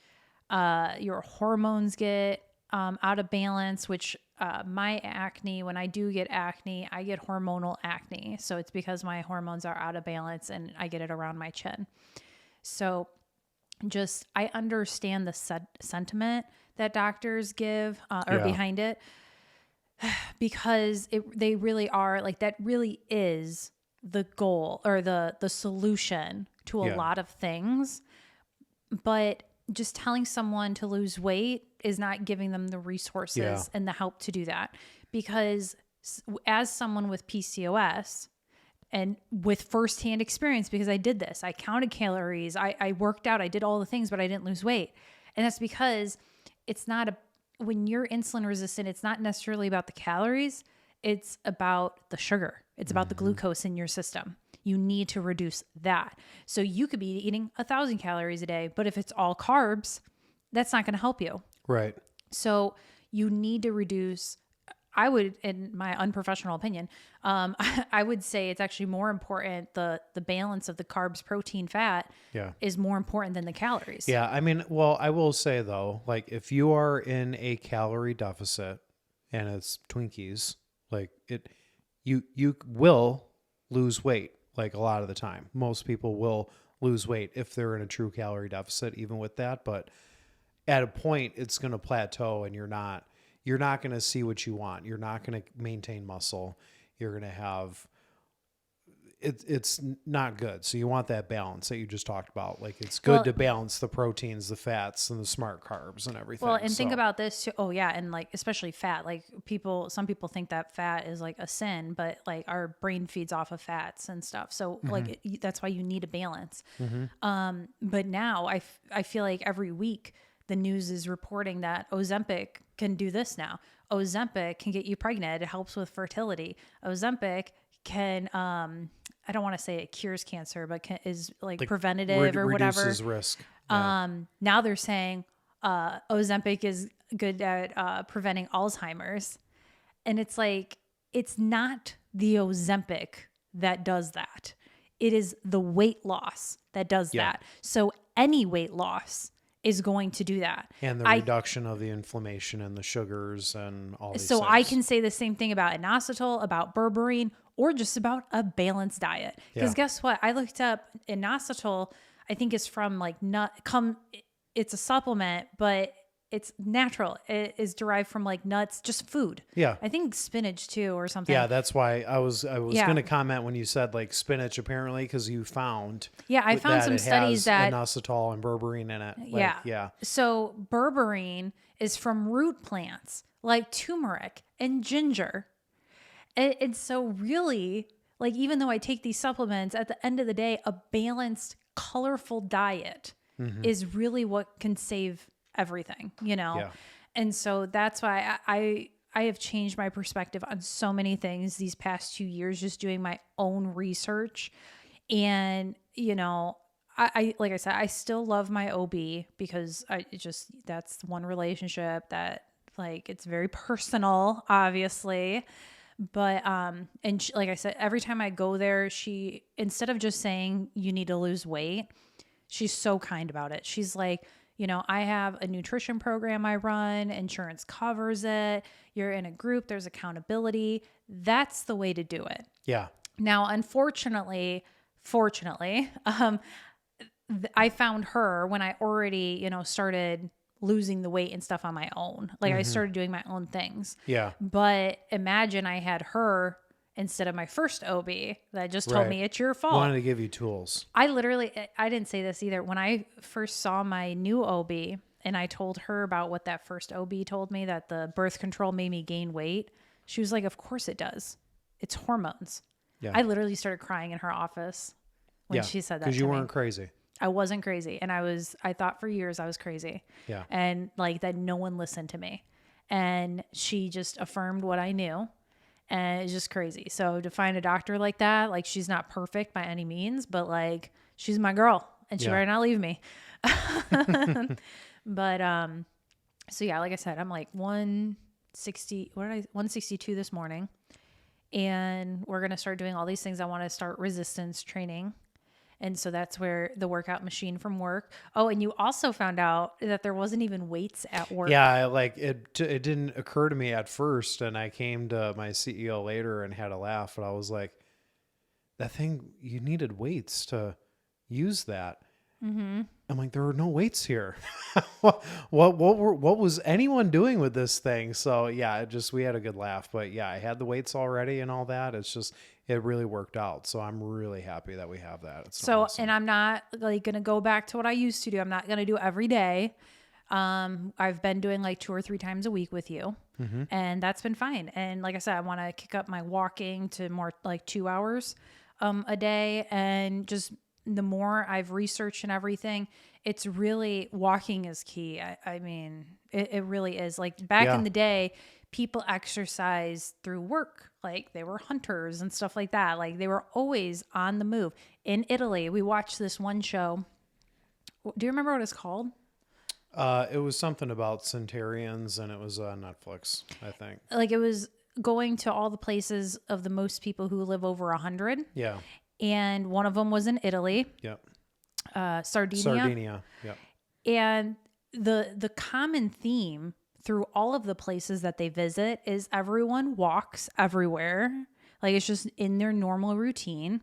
your hormones get out of balance, which my acne, when I do get acne, I get hormonal acne. So it's because my hormones are out of balance and I get it around my chin. So I understand the sentiment that doctors give behind it, because they really are like, that really is the goal or the solution to a lot of things. But just telling someone to lose weight is not giving them the resources and the help to do that. Because as someone with PCOS and with firsthand experience, because I did this, I counted calories, I worked out, I did all the things, but I didn't lose weight. And that's because when you're insulin resistant, it's not necessarily about the calories. It's about the sugar. It's about the glucose in your system. You need to reduce that. So you could be eating 1,000 calories a day, but if it's all carbs, that's not going to help you. Right. So you need to reduce. I would, in my unprofessional opinion, I would say it's actually more important. The balance of the carbs, protein, fat is more important than the calories. Yeah. I mean, well, I will say though, like if you are in a calorie deficit and it's Twinkies, like you will lose weight. Like a lot of the time, most people will lose weight if they're in a true calorie deficit, even with that. But at a point, it's going to plateau, and you're not going to see what you want. You're not going to maintain muscle. You're going to have it's not good. So you want that balance that you just talked about. Like it's good to balance the proteins, the fats, and the smart carbs and everything. Well, and think about this too. Oh yeah. And like, especially fat, like some people think that fat is like a sin, but like our brain feeds off of fats and stuff. So like, that's why you need a balance. But now I feel like every week the news is reporting that Ozempic can do this now. Ozempic can get you pregnant. It helps with fertility. Ozempic can, I don't want to say it cures cancer, but is like preventative or whatever. Reduces risk. Now they're saying Ozempic is good at preventing Alzheimer's. And it's like, it's not the Ozempic that does that. It is the weight loss that does that. So any weight loss is going to do that. And the reduction of the inflammation and the sugars and all these things. So I can say the same thing about inositol, about berberine, or just about a balanced diet. Because guess what? I looked up inositol. I think it's from like it's a supplement, but it's natural. It is derived from like nuts, just food. Yeah. I think spinach too or something. Yeah, that's why I was going to comment when you said like spinach apparently, because you found I found some studies that inositol and berberine in it. Like, So berberine is from root plants like turmeric and ginger. And so really, like, even though I take these supplements, at the end of the day, a balanced, colorful diet is really what can save everything, And so that's why I have changed my perspective on so many things these past 2 years, just doing my own research. And, I like I said, I still love my OB because that's one relationship that Like it's very personal, obviously. But, and she, like I said, every time I go there, she, instead of just saying you need to lose weight, she's so kind about it. She's like, you know, I have a nutrition program I run, insurance covers it. You're in a group, there's accountability. That's the way to do it. Yeah. Now, unfortunately, fortunately, I found her when I already, you know, started losing the weight and stuff on my own. Like I started doing my own things. Yeah. But imagine I had her instead of my first OB that just told me it's your fault. Wanted to give you tools. I didn't say this either. When I first saw my new OB and I told her about what that first OB told me, that the birth control made me gain weight, she was like, of course it does. It's hormones. Yeah. I literally started crying in her office when she said that to me. Because you weren't crazy. I wasn't crazy. And I thought for years I was crazy. Yeah. And like that no one listened to me. And she just affirmed what I knew. And it's just crazy. So to find a doctor like that, like she's not perfect by any means, but like she's my girl and she better not leave me. But, so yeah, like I said, I'm like 162 this morning. And we're going to start doing all these things. I want to start resistance training. And so that's where the workout machine from work. Oh, and you also found out that there wasn't even weights at work. Yeah, like it didn't occur to me at first, and I came to my CEO later and had a laugh, and I was like, that thing, you needed weights to use that. Mm-hmm. I'm like, there were no weights here. what was anyone doing with this thing? So yeah, we had a good laugh, but yeah, I had the weights already and all that. It's just, it really worked out. So I'm really happy that we have that. It's so awesome. And I'm not like going to go back to what I used to do. I'm not going to do every day. I've been doing like 2 or 3 times a week with you, and that's been fine. And like I said, I want to kick up my walking to more like 2 hours a day. And just the more I've researched and everything, it's really, walking is key. I mean, it really is. Like back in the day, people exercise through work. Like they were hunters and stuff like that. Like they were always on the move. In Italy, we watched this one show. Do you remember what it's called? It was something about centurions, and it was on Netflix, I think. Like it was going to all the places of the most people who live over 100. Yeah. And one of them was in Italy. Yep. Sardinia. Yep. And the common theme through all of the places that they visit is everyone walks everywhere. Like it's just in their normal routine.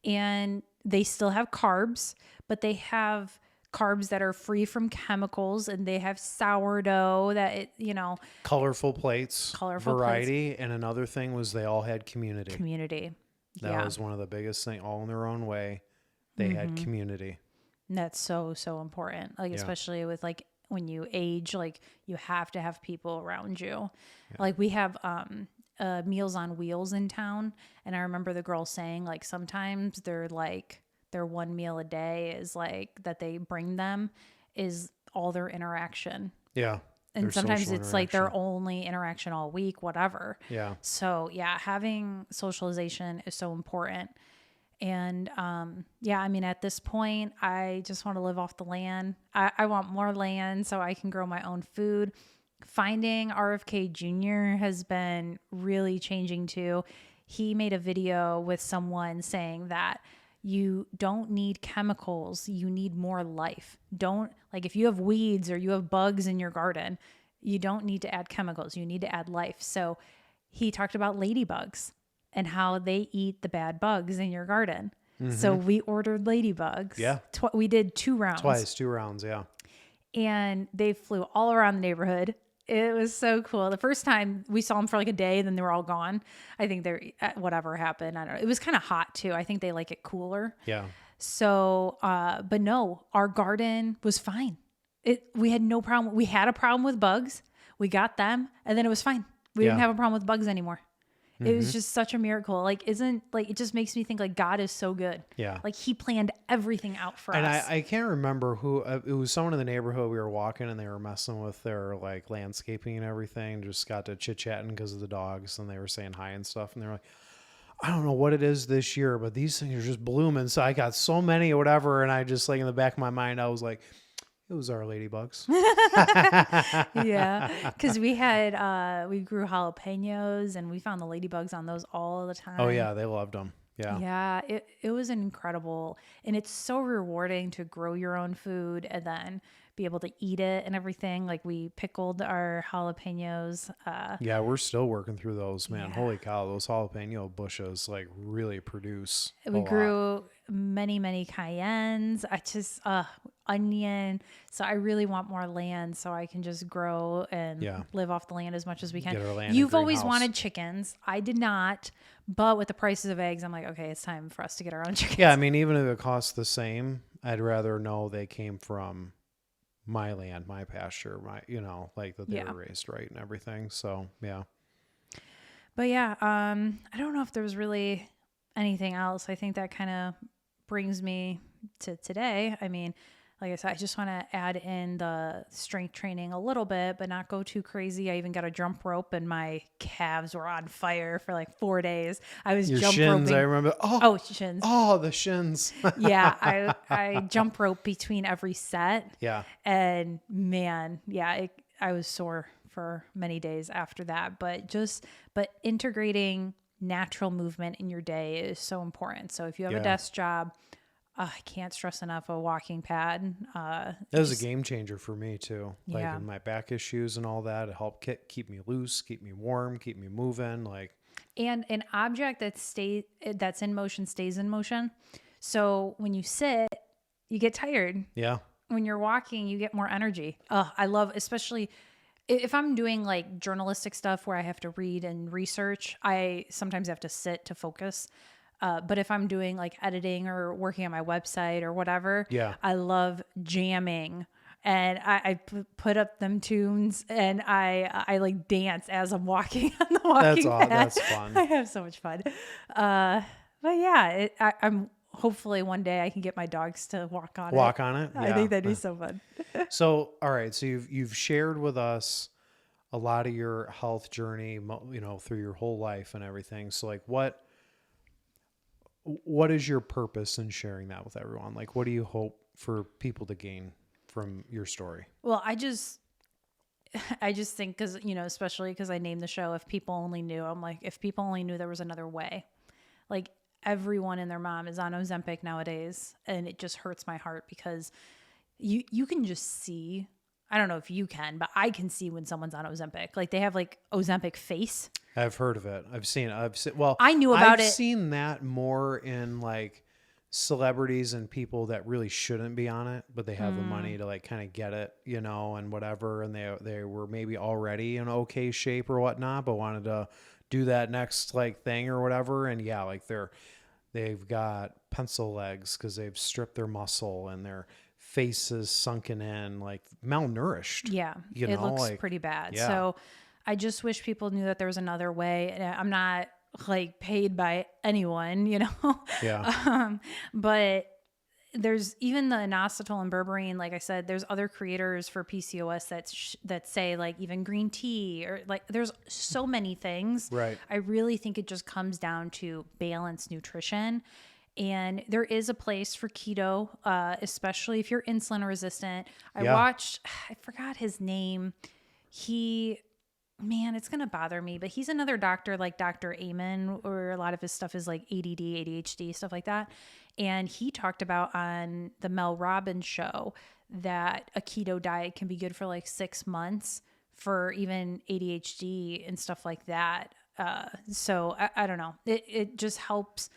And they still have carbs, but they have carbs that are free from chemicals, and they have sourdough that colorful plates, variety. And another thing was they all had community. That was one of the biggest things, all in their own way. They had community. And that's so, so important. Like, especially with like when you age, like you have to have people around you. Yeah. Like we have Meals on Wheels in town. And I remember the girl saying like sometimes their one meal a day is like that they bring them is all their interaction. Yeah. And sometimes it's like their only interaction all week, whatever. Yeah. So yeah, having socialization is so important. And I mean, at this point, I just want to live off the land. I want more land so I can grow my own food. Finding RFK Jr. has been really changing too. He made a video with someone saying that you don't need chemicals. You need more life. If you have weeds or you have bugs in your garden, you don't need to add chemicals. You need to add life. So he talked about ladybugs and how they eat the bad bugs in your garden. Mm-hmm. So we ordered ladybugs. Yeah. We did 2 rounds. 2 rounds. Yeah. And they flew all around the neighborhood. It was so cool. The first time we saw them for like a day, then they were all gone. I think whatever happened. I don't know. It was kind of hot too. I think they like it cooler. Yeah. So, but no, our garden was fine. We had no problem. We had a problem with bugs. We got them and then it was fine. We didn't have a problem with bugs anymore. It was just such a miracle. Like, it just makes me think like God is so good. Yeah. Like he planned everything out for us. And I can't remember who, it was someone in the neighborhood we were walking and they were messing with their like landscaping and everything. Just got to chit chatting because of the dogs and they were saying hi and stuff. And they're like, I don't know what it is this year, but these things are just blooming. So I got so many or whatever. And I just like in the back of my mind, I was like, It was our ladybugs. Yeah, because we grew jalapenos and we found the ladybugs on those all the time. Oh yeah, they loved them. Yeah. Yeah, it was incredible. And it's so rewarding to grow your own food and then be able to eat it and everything. Like we pickled our jalapenos. Yeah, we're still working through those, man. Yeah. Holy cow, those jalapeno bushes like really produce a We lot. grew many cayennes. I just onion. So I really want more land so I can just grow and Yeah. live off the land as much as we can. Get our land in You've always greenhouse. wanted chickens. I did not. But with the prices of eggs, I'm like, okay, it's time for us to get our own chickens. Yeah, I mean, even if it costs the same, I'd rather know they came from my land, my pasture, my, like that they Yeah. were raised right and everything. So yeah. But yeah, I don't know if there was really anything else. I think that kind of brings me to today. I mean, like I said, I just want to add in the strength training a little bit, but not go too crazy. I even got a jump rope and my calves were on fire for like 4 days. I was Your jump shins, roping. I remember. Oh, shins. Oh, the shins. Yeah, I jump rope between every set. Yeah. And man, yeah, I was sore for many days after that. But integrating natural movement in your day is so important. So if you have Yeah. a desk job, I can't stress enough a walking pad. That was a game changer for me too. Like Yeah. in my back issues and all that, it helped keep me loose, keep me warm, keep me moving. Like, And an object that's in motion stays in motion. So when you sit, you get tired. yeah. When you're walking, you get more energy. I love, especially if I'm doing like journalistic stuff where I have to read and research, I sometimes have to sit to focus. But if I'm doing like editing or working on my website or whatever, Yeah. I love jamming. And I put up them tunes and I like dance as I'm walking on the walking pad. That's fun. I have so much fun. But yeah, I'm hopefully one day I can get my dogs to walk on it. I Yeah. think that'd be so fun. So, all right. So you've shared with us a lot of your health journey, through your whole life and everything. So like what is your purpose in sharing that with everyone? Like, what do you hope for people to gain from your story? Well, I just think because, especially because I named the show, if people only knew, I'm like, if people only knew there was another way. Like everyone and their mom is on Ozempic nowadays. And it just hurts my heart because you can just see, I don't know if you can, but I can see when someone's on Ozempic. Like they have like Ozempic face. I've heard of it. I've seen it. Well, I knew about I've it. seen that more in like celebrities and people that really shouldn't be on it, but they have the money to like kind of get it, and whatever. And they were maybe already in okay shape or whatnot, but wanted to do that next like thing or whatever. And yeah, like they've got pencil legs because they've stripped their muscle and their faces sunken in, like malnourished. Yeah, it looks like, pretty bad. Yeah. So I just wish people knew that there was another way. And I'm not like paid by anyone, Yeah. But there's even the inositol and berberine. Like I said, there's other creators for PCOS that say like even green tea or like there's so many things. Right. I really think it just comes down to balanced nutrition. And there is a place for keto, especially if you're insulin resistant. I forgot his name. Man, it's going to bother me, but he's another doctor like Dr. Amen, or a lot of his stuff is like ADD, ADHD, stuff like that. And he talked about on the Mel Robbins show that a keto diet can be good for like 6 months for even ADHD and stuff like that. So I don't know. It just helps.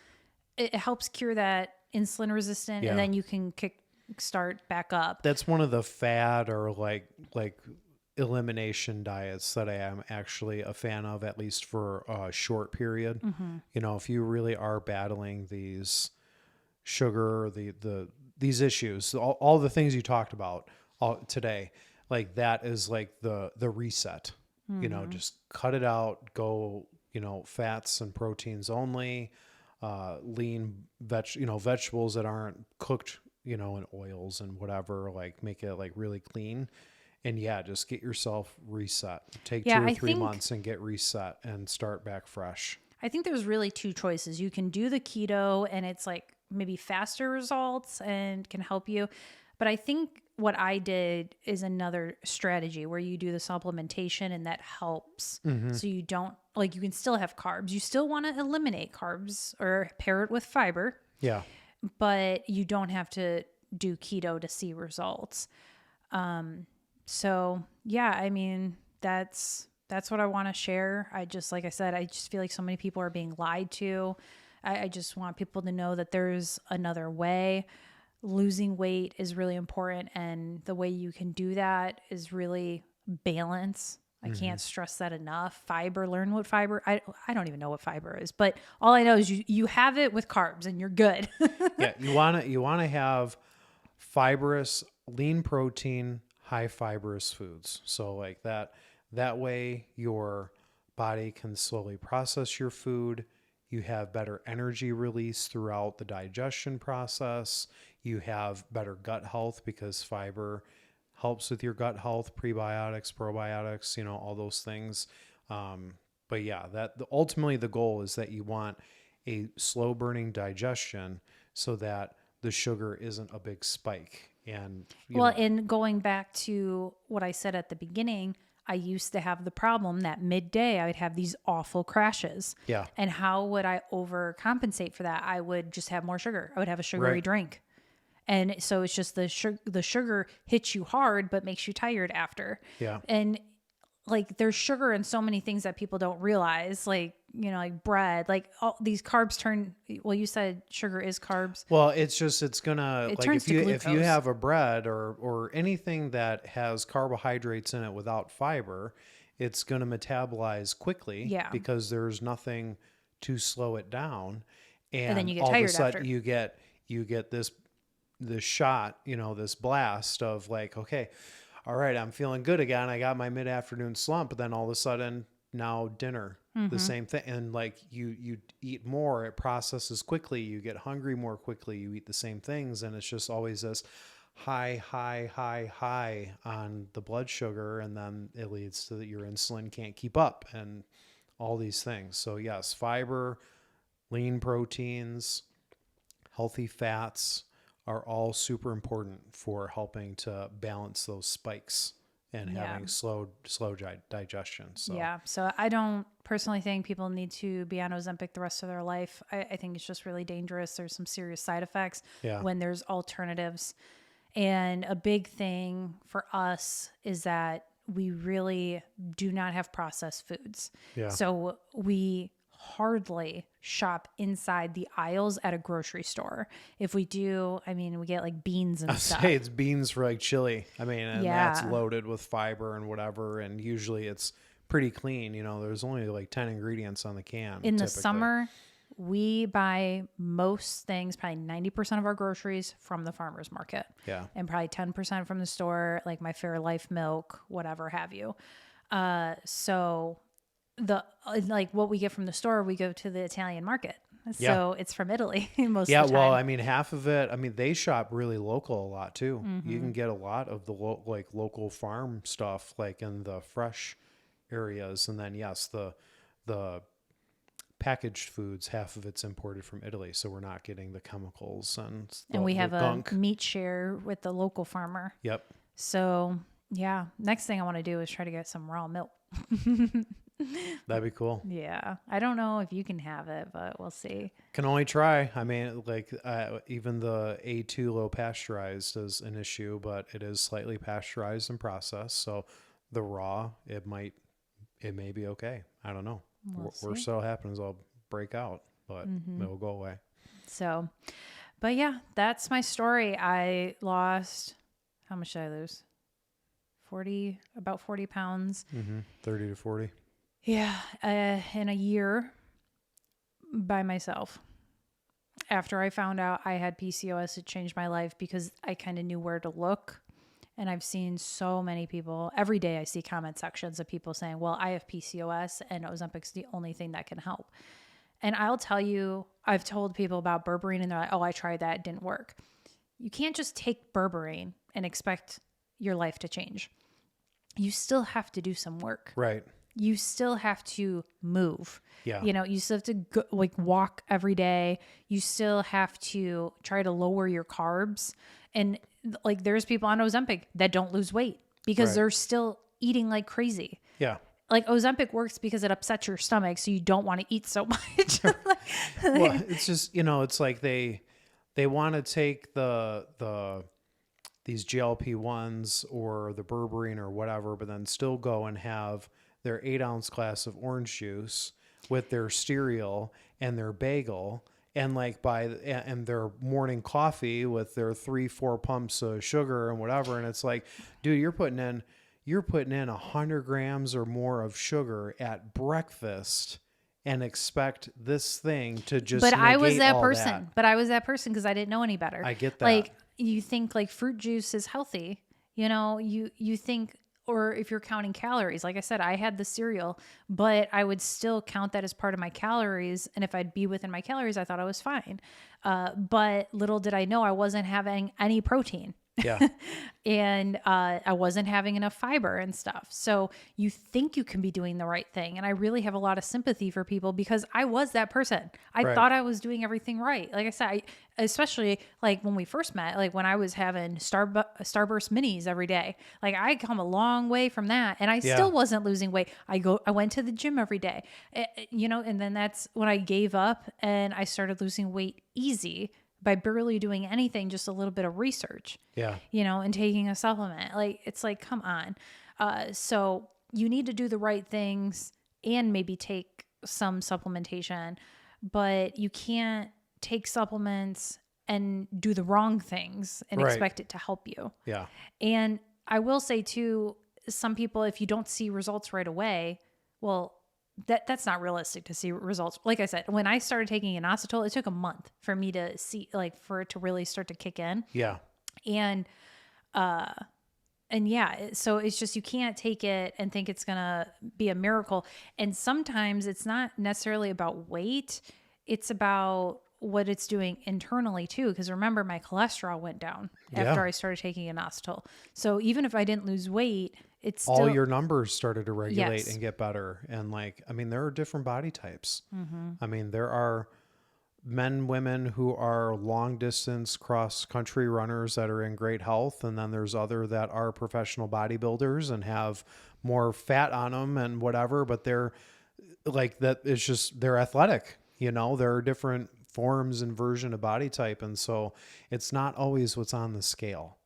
It helps cure that insulin resistant, and then you can start back up. That's one of the fad or like elimination diets that I am actually a fan of, at least for a short period. If you really are battling these sugar, these issues, all the things you talked about today, like that is like the reset. Just cut it out, go, fats and proteins only, lean vegetables that aren't cooked, in oils and whatever, like make it like really clean. And yeah, just get yourself reset. Take 2 or 3 months and get reset and start back fresh. I think there's really 2 choices. You can do the keto and it's like maybe faster results and can help you. But I think what I did is another strategy where you do the supplementation and that helps. So you don't, like, you can still have carbs. You still want to eliminate carbs or pair it with fiber, Yeah. but you don't have to do keto to see results. So yeah, I mean, that's what I want to share. I just, like I said, I just feel like so many people are being lied to. I just want people to know that there's another way. Losing weight is really important. And the way you can do that is really balance. I can't stress that enough. Fiber, learn what fiber, I don't even know what fiber is, but all I know is you have it with carbs and you're good. Yeah. You want to have fibrous, lean protein, high fibrous foods. So like that way your body can slowly process your food. You have better energy release throughout the digestion process. You have better gut health because fiber helps with your gut health, prebiotics, probiotics, all those things. But yeah, ultimately the goal is that you want a slow burning digestion so that the sugar isn't a big spike. And And going back to what I said at the beginning, I used to have the problem that midday I would have these awful crashes. Yeah. And how would I overcompensate for that? I would just have more sugar. I would have a sugary drink. And so it's just the sugar hits you hard, but makes you tired after. Yeah. And like there's sugar in so many things that people don't realize, like, like bread, like all these carbs you said sugar is carbs. Well, it's gonna, It like, turns to if you glucose. have a bread or anything that has carbohydrates in it without fiber, it's gonna metabolize quickly. Yeah. Because there's nothing to slow it down. And then you get all of a tired sudden after. you get this shot, this blast of like, okay, all right, I'm feeling good again. I got my mid-afternoon slump, but then all of a sudden now dinner, the same thing. And like you eat more, it processes quickly. You get hungry more quickly. You eat the same things. And it's just always this high on the blood sugar. And then it leads to that your insulin can't keep up and all these things. So yes, fiber, lean proteins, healthy fats are all super important for helping to balance those spikes and having slow digestion. So Yeah. So I don't personally think people need to be on Ozempic the rest of their life. I think it's just really dangerous. There's some serious side effects when there's alternatives. And a big thing for us is that we really do not have processed foods. Yeah. So we hardly shop inside the aisles at a grocery store. If we do, I mean, we get like beans and stuff. say it's beans for like chili. I mean, and that's Yeah. loaded with fiber and whatever. And usually it's pretty clean. There's only like 10 ingredients on the can. In the typically. summer, we buy most things, probably 90% of our groceries from the farmer's market. Yeah. And probably 10% from the store, like my Fairlife milk, whatever have you. So what we get from the store, we go to the Italian market. So it's from Italy most of the time. Well, I mean, half of it, I mean, they shop really local a lot too. You can get a lot of the local farm stuff, like in the fresh areas. And then yes, the packaged foods, half of it's imported from Italy. So we're not getting the chemicals and we have gunk. a meat share with the local farmer. Yep. So yeah, next thing I want to do is try to get some raw milk. That'd be cool. Yeah. I don't know if you can have it, but we'll see. Can only try. I mean, like even the A2 low pasteurized is an issue, but it is slightly pasteurized and processed. So the raw, it may be okay. I don't know. Worst that'll happen is I'll break out, but it'll go away. So, but yeah, that's my story. I lost, how much did I lose? About 40 pounds. 30 to 40. Yeah. In a year by myself. After I found out I had PCOS, it changed my life because I kind of knew where to look. And I've seen so many people, every day I see comment sections of people saying, well, I have PCOS and Ozempic's the only thing that can help. And I'll tell you, I've told people about berberine and they're like, oh, I tried that, it didn't work. You can't just take berberine and expect your life to change. You still have to do some work. Right. you still have to move. Yeah. You know, you still have to go, like walk every day. You still have to try to lower your carbs. And like there's people on Ozempic that don't lose weight because Right. they're still eating like crazy. Yeah. Like Ozempic works because it upsets your stomach, so you don't want to eat so much. Well, it's just, it's like they want to take these GLP-1s or the berberine or whatever, but then still go and have their 8-ounce glass of orange juice with their cereal and their bagel and and their morning coffee with their 3-4 pumps of sugar and whatever. And it's like, dude, you're putting in 100 grams or more of sugar at breakfast and expect this thing to just But I was negate that all person. that. But I was that person because I didn't know any better. I get that. Like you think like fruit juice is healthy, you think, or if you're counting calories, like I said, I had the cereal, but I would still count that as part of my calories. And if I'd be within my calories, I thought I was fine. But little did I know I wasn't having any protein. Yeah. And I wasn't having enough fiber and stuff. So you think you can be doing the right thing. And I really have a lot of sympathy for people because I was that person. I Right. thought I was doing everything right. Like I said, especially like when we first met, like when I was having Starburst minis every day, like I come a long way from that and I still wasn't losing weight. I went to the gym every day, and then that's when I gave up and I started losing weight easy by barely doing anything, just a little bit of research, Yeah. and taking a supplement. Like, it's like, come on. So you need to do the right things and maybe take some supplementation, but you can't take supplements and do the wrong things and Right. expect it to help you. Yeah. And I will say too, some people, if you don't see results right away, well, that's not realistic to see results. Like I said, when I started taking inositol, it took a month for me to see, like, for it to really start to kick in. Yeah. And yeah, so it's just, you can't take it and think it's going to be a miracle. And sometimes it's not necessarily about weight. It's about what it's doing internally too. Because remember, my cholesterol went down after I started taking inositol. So even if I didn't lose weight, it's still, all your numbers started to regulate Yes. and get better. And there are different body types. Mm-hmm. There are men, women who are long distance cross country runners that are in great health. And then there's other that are professional bodybuilders and have more fat on them and whatever, but they're like that. It's just, they're athletic, there are different forms and version of body type. And so it's not always what's on the scale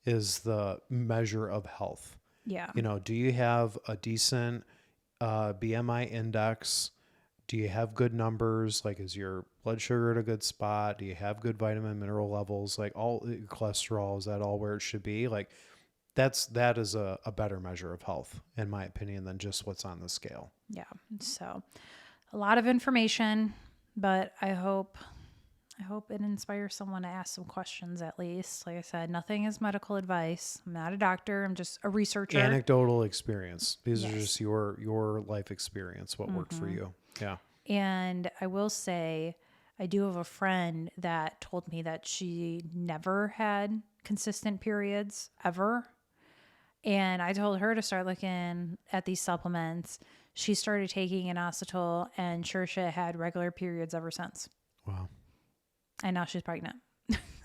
is the measure of health. Yeah. Do you have a decent BMI index? Do you have good numbers? Like, is your blood sugar at a good spot? Do you have good vitamin mineral levels? Like, all your cholesterol, is that all where it should be? Like, that is a better measure of health, in my opinion, than just what's on the scale. Yeah. So a lot of information, but I hope it inspires someone to ask some questions at least. Like I said, nothing is medical advice. I'm not a doctor. I'm just a researcher. Anecdotal experience. These are Yes. just your life experience, what worked for you. Yeah. And I will say, I do have a friend that told me that she never had consistent periods ever. And I told her to start looking at these supplements. She started taking inositol, and Shersha had regular periods ever since. Wow. And now she's pregnant.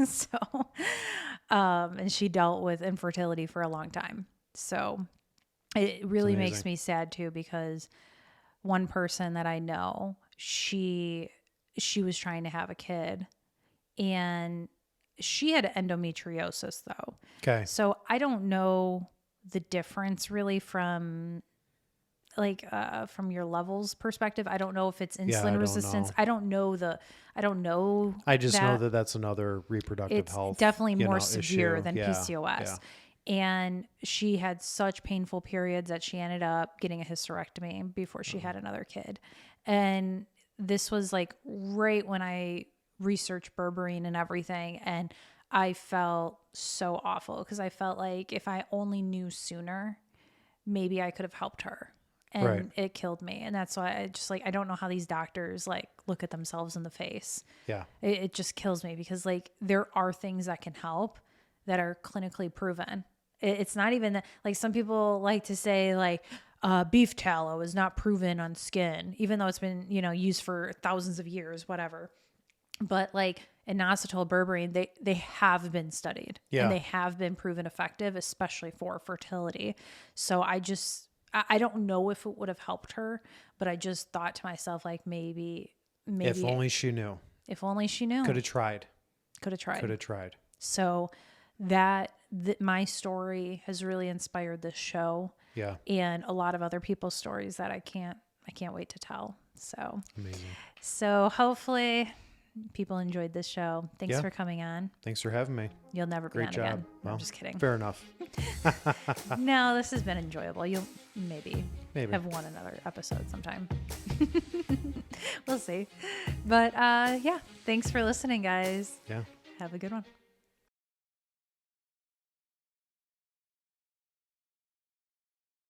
So, and she dealt with infertility for a long time. So it really makes me sad too, because one person that I know, she was trying to have a kid, and she had endometriosis though. Okay. So I don't know the difference really from your levels perspective. I don't know if it's insulin resistance. I don't know. I just know that that's another reproductive health. It's definitely more severe issue. than PCOS. Yeah. And she had such painful periods that she ended up getting a hysterectomy before she had another kid. And this was like right when I researched berberine and everything. And I felt so awful because I felt like if I only knew sooner, maybe I could have helped her. And it killed me. And that's why I don't know how these doctors look at themselves in the face. Yeah. It just kills me because there are things that can help that are clinically proven. It's not even that, some people like to say beef tallow is not proven on skin, even though it's been, used for thousands of years, whatever. But like inositol, berberine, they have been studied and they have been proven effective, especially for fertility. So I don't know if it would have helped her, but I just thought to myself, like, maybe if only she knew. If only she knew. Could have tried. Could have tried. Could have tried. So my story has really inspired this show. Yeah. And a lot of other people's stories that I can't wait to tell. So amazing. So hopefully people enjoyed this show. Thanks for coming on. Thanks for having me. You'll never be on again. No, I'm just kidding. Fair enough. No, this has been enjoyable. You'll maybe have one another episode sometime. We'll see. But yeah, thanks for listening, guys. Yeah. Have a good one.